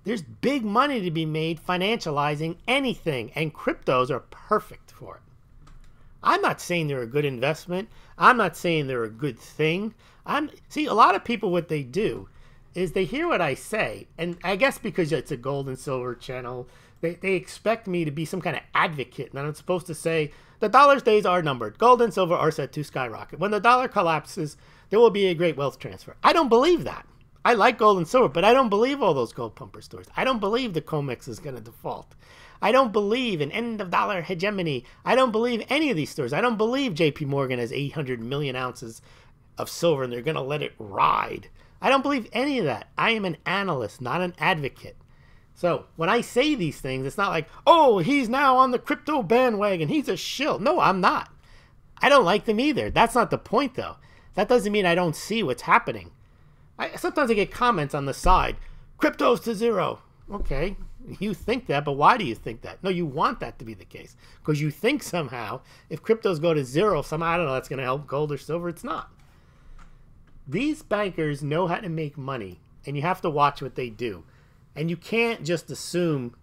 There's big money to be made financializing anything, and cryptos are perfect for it. I'm not saying they're a good investment. I'm not saying they're a good thing. See, a lot of people, what they do is they hear what I say, and I guess because it's a gold and silver channel, they expect me to be some kind of advocate, and I'm supposed to say, the dollar's days are numbered. Gold and silver are set to skyrocket. When the dollar collapses, there will be a great wealth transfer. I don't believe that. I like gold and silver, but I don't believe all those gold pumper stories. I don't believe the COMEX is going to default. I don't believe in end of dollar hegemony. I don't believe any of these stories. I don't believe JP Morgan has 800 million ounces of silver and they're going to let it ride. I don't believe any of that. I am an analyst, not an advocate. So when I say these things, it's not like, oh, he's now on the crypto bandwagon. He's a shill. No, I'm not. I don't like them either. That's not the point, though. That doesn't mean I don't see what's happening. Sometimes I get comments on the side, crypto's to zero. Okay, you think that, but why do you think that? No, you want that to be the case because you think somehow if cryptos go to zero, somehow, I don't know, that's going to help gold or silver. It's not. These bankers know how to make money, and you have to watch what they do. And you can't just assume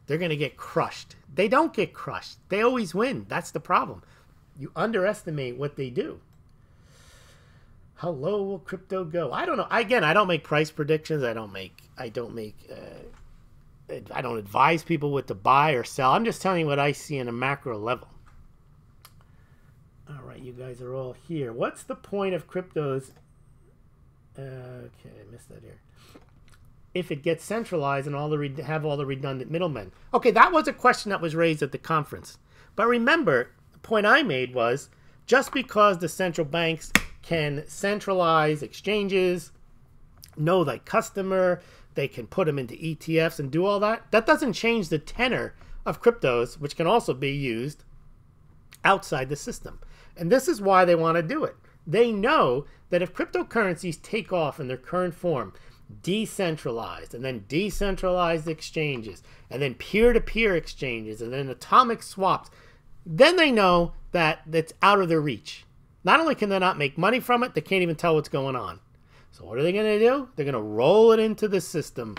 they're going to get crushed. They don't get crushed. They always win. That's the problem. You underestimate what they do. How low will crypto go? I don't know. Again, I don't make price predictions. I don't advise people what to buy or sell. I'm just telling you what I see in a macro level. All right, you guys are all here. What's the point of cryptos? Okay, I missed that here. If it gets centralized and have all the redundant middlemen. Okay, that was a question that was raised at the conference. But remember, the point I made was just because the central banks can centralize exchanges, know thy customer, they can put them into ETFs and do all that, that doesn't change the tenor of cryptos, which can also be used outside the system. And this is why they want to do it. They know that if cryptocurrencies take off in their current form, decentralized, and then decentralized exchanges, and then peer-to-peer exchanges, and then atomic swaps, then they know that it's out of their reach. Not only can they not make money from it, they can't even tell what's going on. So what are they going to do? They're going to roll it into the system.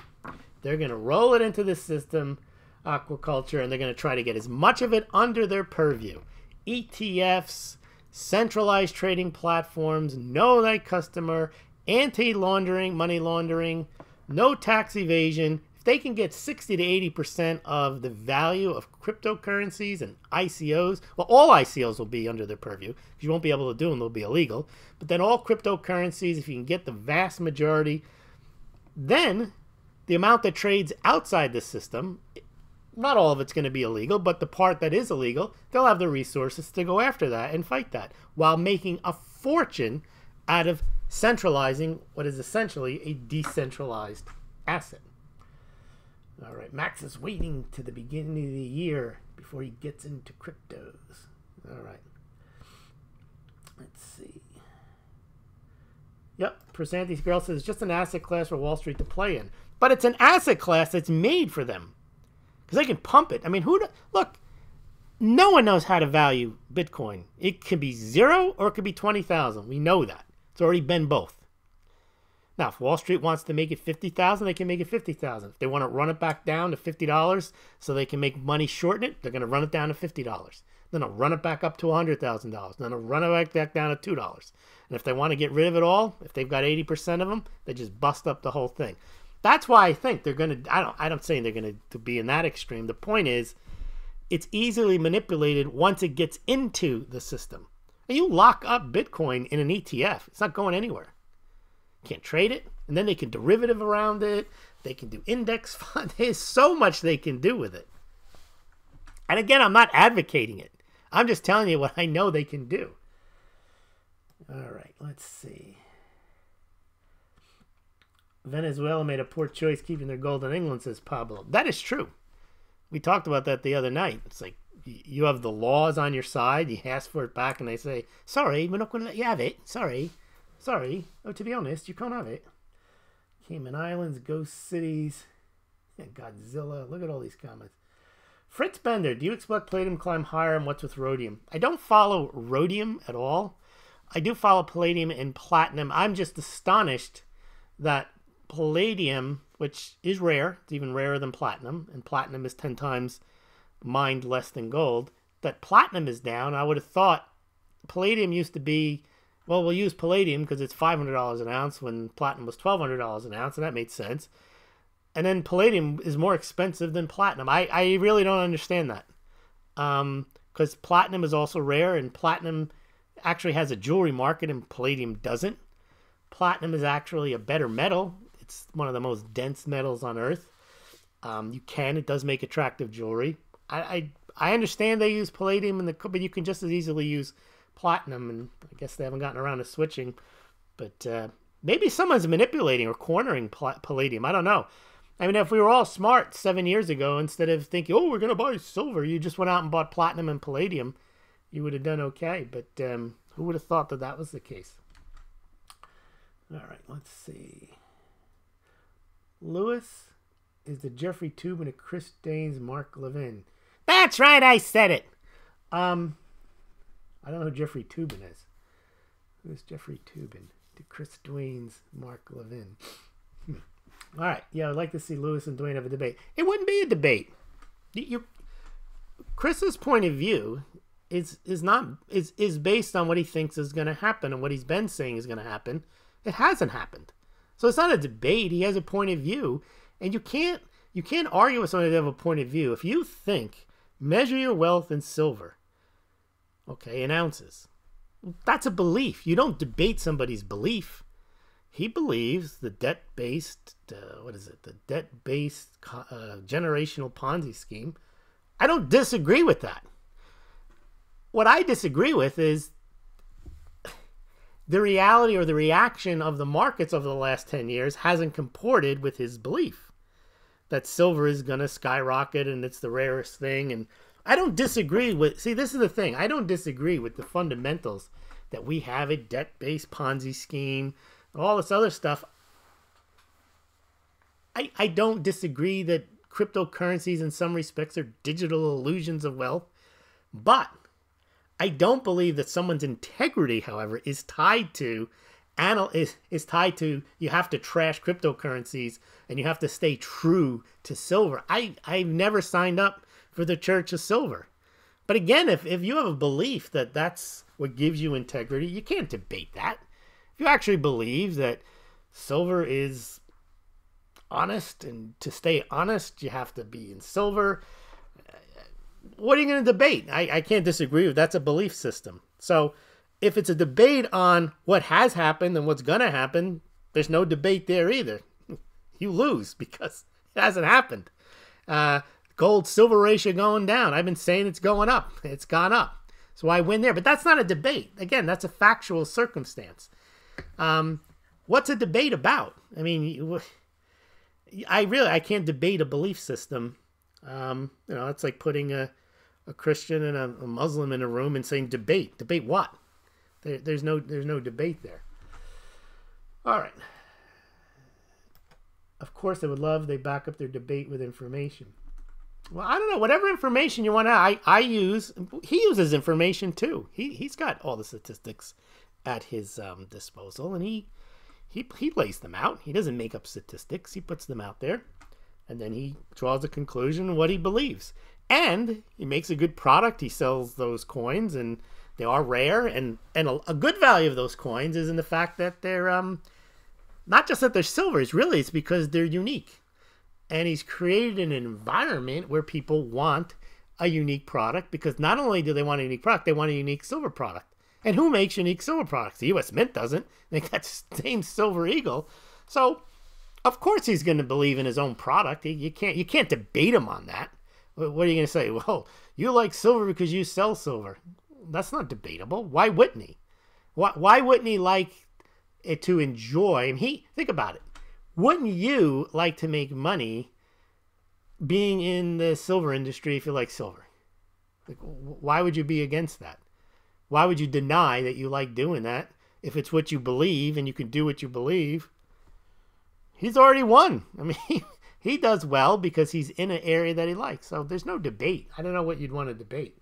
They're going to roll it into the system, aquaculture, and they're going to try to get as much of it under their purview. ETFs, centralized trading platforms, know thy customer, anti-laundering, money laundering, no tax evasion. If they can get 60 to 80% of the value of cryptocurrencies and ICOs, well, all ICOs will be under their purview because you won't be able to do them, they'll be illegal. But then all cryptocurrencies, if you can get the vast majority, then the amount that trades outside the system, not all of it's going to be illegal, but the part that is illegal, they'll have the resources to go after that and fight that while making a fortune out of centralizing what is essentially a decentralized asset. All right, Max is waiting to the beginning of the year before he gets into cryptos. All right. Let's see. Yep, Persanti's girl says it's just an asset class for Wall Street to play in. But it's an asset class that's made for them. Because they can pump it. I mean, look, no one knows how to value Bitcoin. It could be 0 or it could be 20,000. We know that. It's already been both. Now, if Wall Street wants to make it 50,000, they can make it 50,000. If they want to run it back down to $50 so they can make money shorten it, they're going to run it down to $50. Then they'll run it back up to $100,000. Then they'll run it back down to $2. And if they want to get rid of it all, if they've got 80% of them, they just bust up the whole thing. That's why I think they're going to, I don't say they're going to be in that extreme. The point is, it's easily manipulated once it gets into the system. And you lock up Bitcoin in an ETF. It's not going anywhere. Can't trade it, and then they can derivative around it. They can do index fund. There's so much they can do with it. And again, I'm not advocating it. I'm just telling you what I know they can do. All right, let's see. Venezuela made a poor choice keeping their gold in England, says Pablo. That is true. We talked about that the other night. It's like you have the laws on your side. You ask for it back, and they say, sorry, we're not going to let you have it. Sorry. Oh, to be honest, you can't have it. Cayman Islands, ghost cities, yeah, Godzilla. Look at all these comments. Fritz Bender, do you expect Palladium to climb higher, and what's with Rhodium? I don't follow Rhodium at all. I do follow Palladium and Platinum. I'm just astonished that Palladium, which is rare, it's even rarer than Platinum, and Platinum is 10 times mined less than gold, that Platinum is down. I would have thought Palladium used to be... Well, we'll use Palladium because it's $500 an ounce when Platinum was $1,200 an ounce, and that made sense. And then Palladium is more expensive than Platinum. I really don't understand that. Because Platinum is also rare, and Platinum actually has a jewelry market, and Palladium doesn't. Platinum is actually a better metal. It's one of the most dense metals on Earth. It does make attractive jewelry. I understand they use Palladium, but you can just as easily use Platinum, and I guess they haven't gotten around to switching, but maybe someone's manipulating or cornering Palladium. I don't know. I mean, if we were all smart 7 years ago, instead of thinking, oh, we're going to buy silver, you just went out and bought Platinum and Palladium, you would have done okay, but who would have thought that that was the case? All right, let's see. Lewis is the Jeffrey Toobin of Chris Daines, Mark Levin. That's right, I said it. I don't know who Jeffrey Toobin is. Who's Jeffrey Toobin? To Chris Dwayne's Mark Levin. All right. Yeah, I'd like to see Lewis and Dwayne have a debate. It wouldn't be a debate. Chris's point of view is based on what he thinks is going to happen and what he's been saying is going to happen. It hasn't happened. So it's not a debate. He has a point of view, and you can't argue with somebody that have a point of view. If you think measure your wealth in silver, okay, in ounces. That's a belief. You don't debate somebody's belief. He believes the debt-based, the debt-based generational Ponzi scheme. I don't disagree with that. What I disagree with is the reality or the reaction of the markets over the last 10 years hasn't comported with his belief that silver is going to skyrocket and it's the rarest thing. And I don't disagree with, see, this is the thing. I don't disagree with the fundamentals that we have a debt-based Ponzi scheme, all this other stuff. I don't disagree that cryptocurrencies in some respects are digital illusions of wealth. But I don't believe that someone's integrity, however, is tied to you have to trash cryptocurrencies and you have to stay true to silver. I've never signed up for the Church of Silver. But again, if you have a belief that that's what gives you integrity, you can't debate that. If you actually believe that silver is honest, and to stay honest, you have to be in silver, what are you going to debate? I can't disagree with that's a belief system. So if it's a debate on what has happened and what's going to happen, there's no debate there either. You lose because it hasn't happened. Gold-silver ratio going down. I've been saying it's going up. It's gone up. So I win there. But that's not a debate. Again, that's a factual circumstance. What's a debate about? I mean, I can't debate a belief system. It's like putting a Christian and a Muslim in a room and saying debate. Debate what? There's no debate there. All right. Of course, they back up their debate with information. Well, I don't know. Whatever information you want to, I use. He uses information too. He's got all the statistics at his disposal, and he lays them out. He doesn't make up statistics. He puts them out there, and then he draws a conclusion of what he believes. And he makes a good product. He sells those coins, and they are rare. And a good value of those coins is in the fact that they're not just that they're silver. It's because they're unique. And he's created an environment where people want a unique product, because not only do they want a unique product, they want a unique silver product. And who makes unique silver products? The U.S. Mint doesn't. They got the same Silver Eagle. So, of course, he's going to believe in his own product. You can't debate him on that. What are you going to say? Well, you like silver because you sell silver. That's not debatable. Why wouldn't he? Why wouldn't he like it to enjoy? And think about it. Wouldn't you like to make money being in the silver industry if you like silver? Like, why would you be against that? Why would you deny that you like doing that if it's what you believe and you can do what you believe? He's already won. I mean, he does well because he's in an area that he likes. So there's no debate. I don't know what you'd want to debate.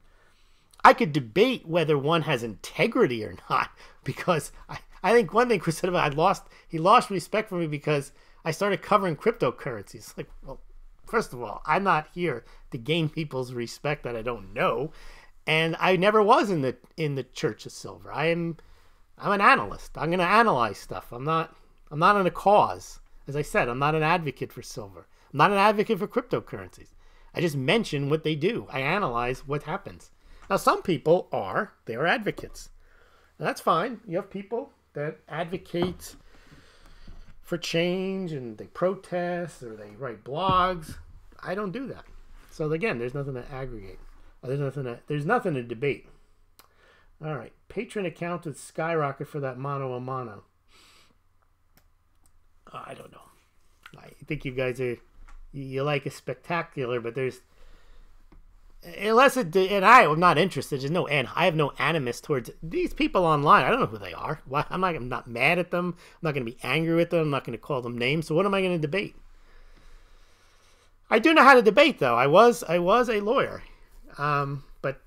I could debate whether one has integrity or not, because I think one thing Chris said about he lost respect for me because I started covering cryptocurrencies. Like, well, first of all, I'm not here to gain people's respect that I don't know, and I never was in the Church of Silver. I'm an analyst. I'm going to analyze stuff. I'm not in a cause. As I said, I'm not an advocate for silver. I'm not an advocate for cryptocurrencies. I just mention what they do. I analyze what happens. Now, some people are advocates. And that's fine. You have people that advocate for change and they protest or they write blogs. I don't do that. So again, there's nothing to aggregate. There's nothing to debate. All right. Patron account would skyrocket for that mono a mono. I don't know. I think you guys you like a spectacular, but there's, unless it, and I'm not interested. There's no, and I have no animus towards these people online. I don't know who they are. Why? I'm not mad at them. I'm not going to be angry with them. I'm not going to call them names. So what am I going to debate? I do know how to debate, though. I was a lawyer, but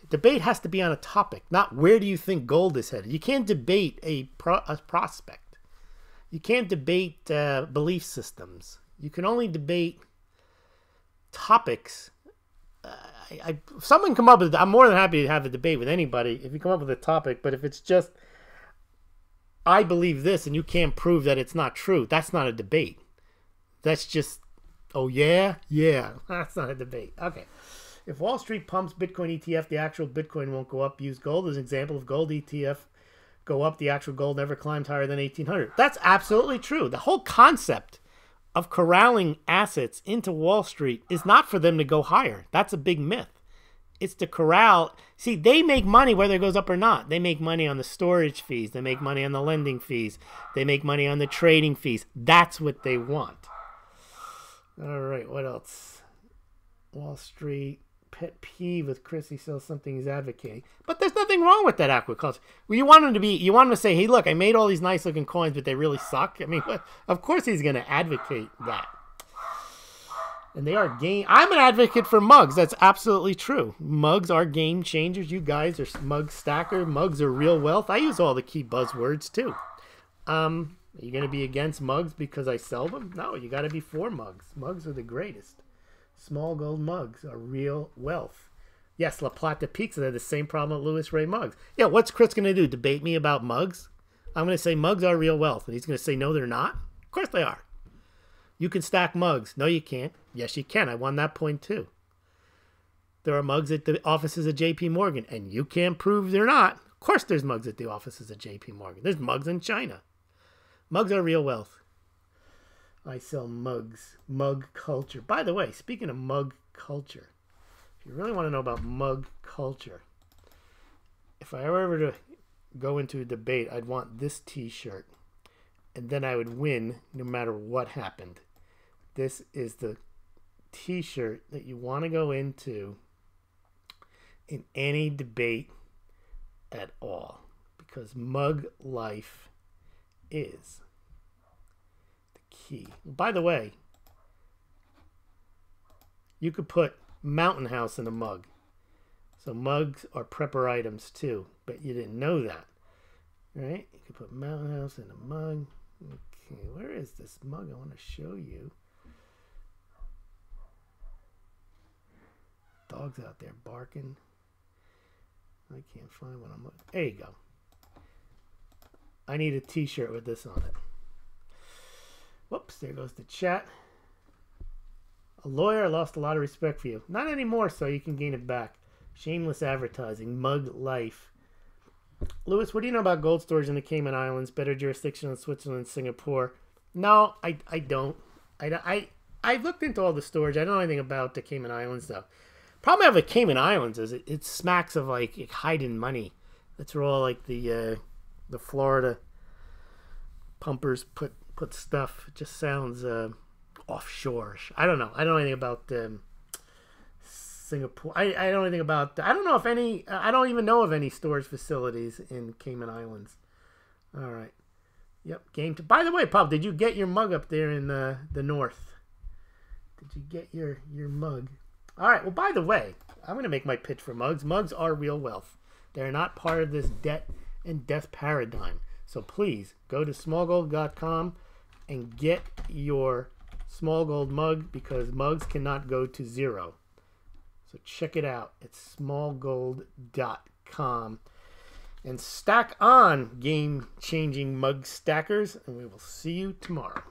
debate has to be on a topic, not where do you think gold is headed. You can't debate a prospect. You can't debate belief systems. You can only debate topics. If someone come up with, I'm more than happy to have a debate with anybody if you come up with a topic. But if it's just, I believe this and you can't prove that it's not true, that's not a debate. That's just, oh yeah, that's not a debate. Okay. If Wall Street pumps Bitcoin ETF, the actual Bitcoin won't go up. Use gold as an example. Of gold ETF go up, the actual gold never climbed higher than 1800. That's absolutely true. The whole concept of corralling assets into Wall Street is not for them to go higher. That's a big myth. It's to corral. See, they make money whether it goes up or not. They make money on the storage fees. They make money on the lending fees. They make money on the trading fees. That's what they want. All right, what else? Wall Street. Pet peeve with Chris, he sells something he's advocating. But there's nothing wrong with that aquaculture. Well, you want him to say, hey, look, I made all these nice looking coins, but they really suck. I mean, of course he's going to advocate that. And they are game. I'm an advocate for mugs. That's absolutely true. Mugs are game changers. You guys are mug stacker. Mugs are real wealth. I use all the key buzzwords too. Are you going to be against mugs because I sell them? No, you got to be for mugs. Mugs are the greatest. Smaulgld mugs are real wealth. Yes, La Plata Pizza had the same problem with Louis Ray mugs. Yeah, what's Chris going to do? Debate me about mugs? I'm going to say mugs are real wealth. And he's going to say, no, they're not. Of course they are. You can stack mugs. No, you can't. Yes, you can. I won that point too. There are mugs at the offices of JP Morgan, and you can't prove they're not. Of course there's mugs at the offices of JP Morgan. There's mugs in China. Mugs are real wealth. I sell mugs. Mug culture. By the way, speaking of mug culture, if you really want to know about mug culture, if I were ever to go into a debate, I'd want this t-shirt. And then I would win no matter what happened. this is the t-shirt that you want to go into in any debate at all, because mug life is the key. By the way, you could put Mountain House in a mug. So mugs are prepper items too, but you didn't know that, right? You could put Mountain House in a mug. Okay, where is this mug? I want to show you. Dogs out there barking. I can't find one. I'm looking. There you go. I need a t-shirt with this on it. Whoops, there goes the chat. A lawyer, lost a lot of respect for you. Not anymore, so you can gain it back. Shameless advertising. Mug life. Lewis, what do you know about gold storage in the Cayman Islands? Better jurisdiction in Switzerland and Singapore? No, I don't. I looked into all the storage. I don't know anything about the Cayman Islands, though. Problem I have with Cayman Islands is it smacks of like hiding money. That's where all like the Florida pumpers put stuff. It just sounds offshore. I don't know. I don't know anything about Singapore. I don't know anything about. I don't know if any. I don't even know of any storage facilities in Cayman Islands. All right. Yep. Game to. By the way, Pop, did you get your mug up there in the north? Did you get your mug? All right. Well, by the way, I'm going to make my pitch for mugs. Mugs are real wealth. They're not part of this debt and death paradigm. So please go to Smaulgld.com and get your Smaulgld mug, because mugs cannot go to zero. So check it out. It's Smaulgld.com. And stack on, game-changing mug stackers, and we will see you tomorrow.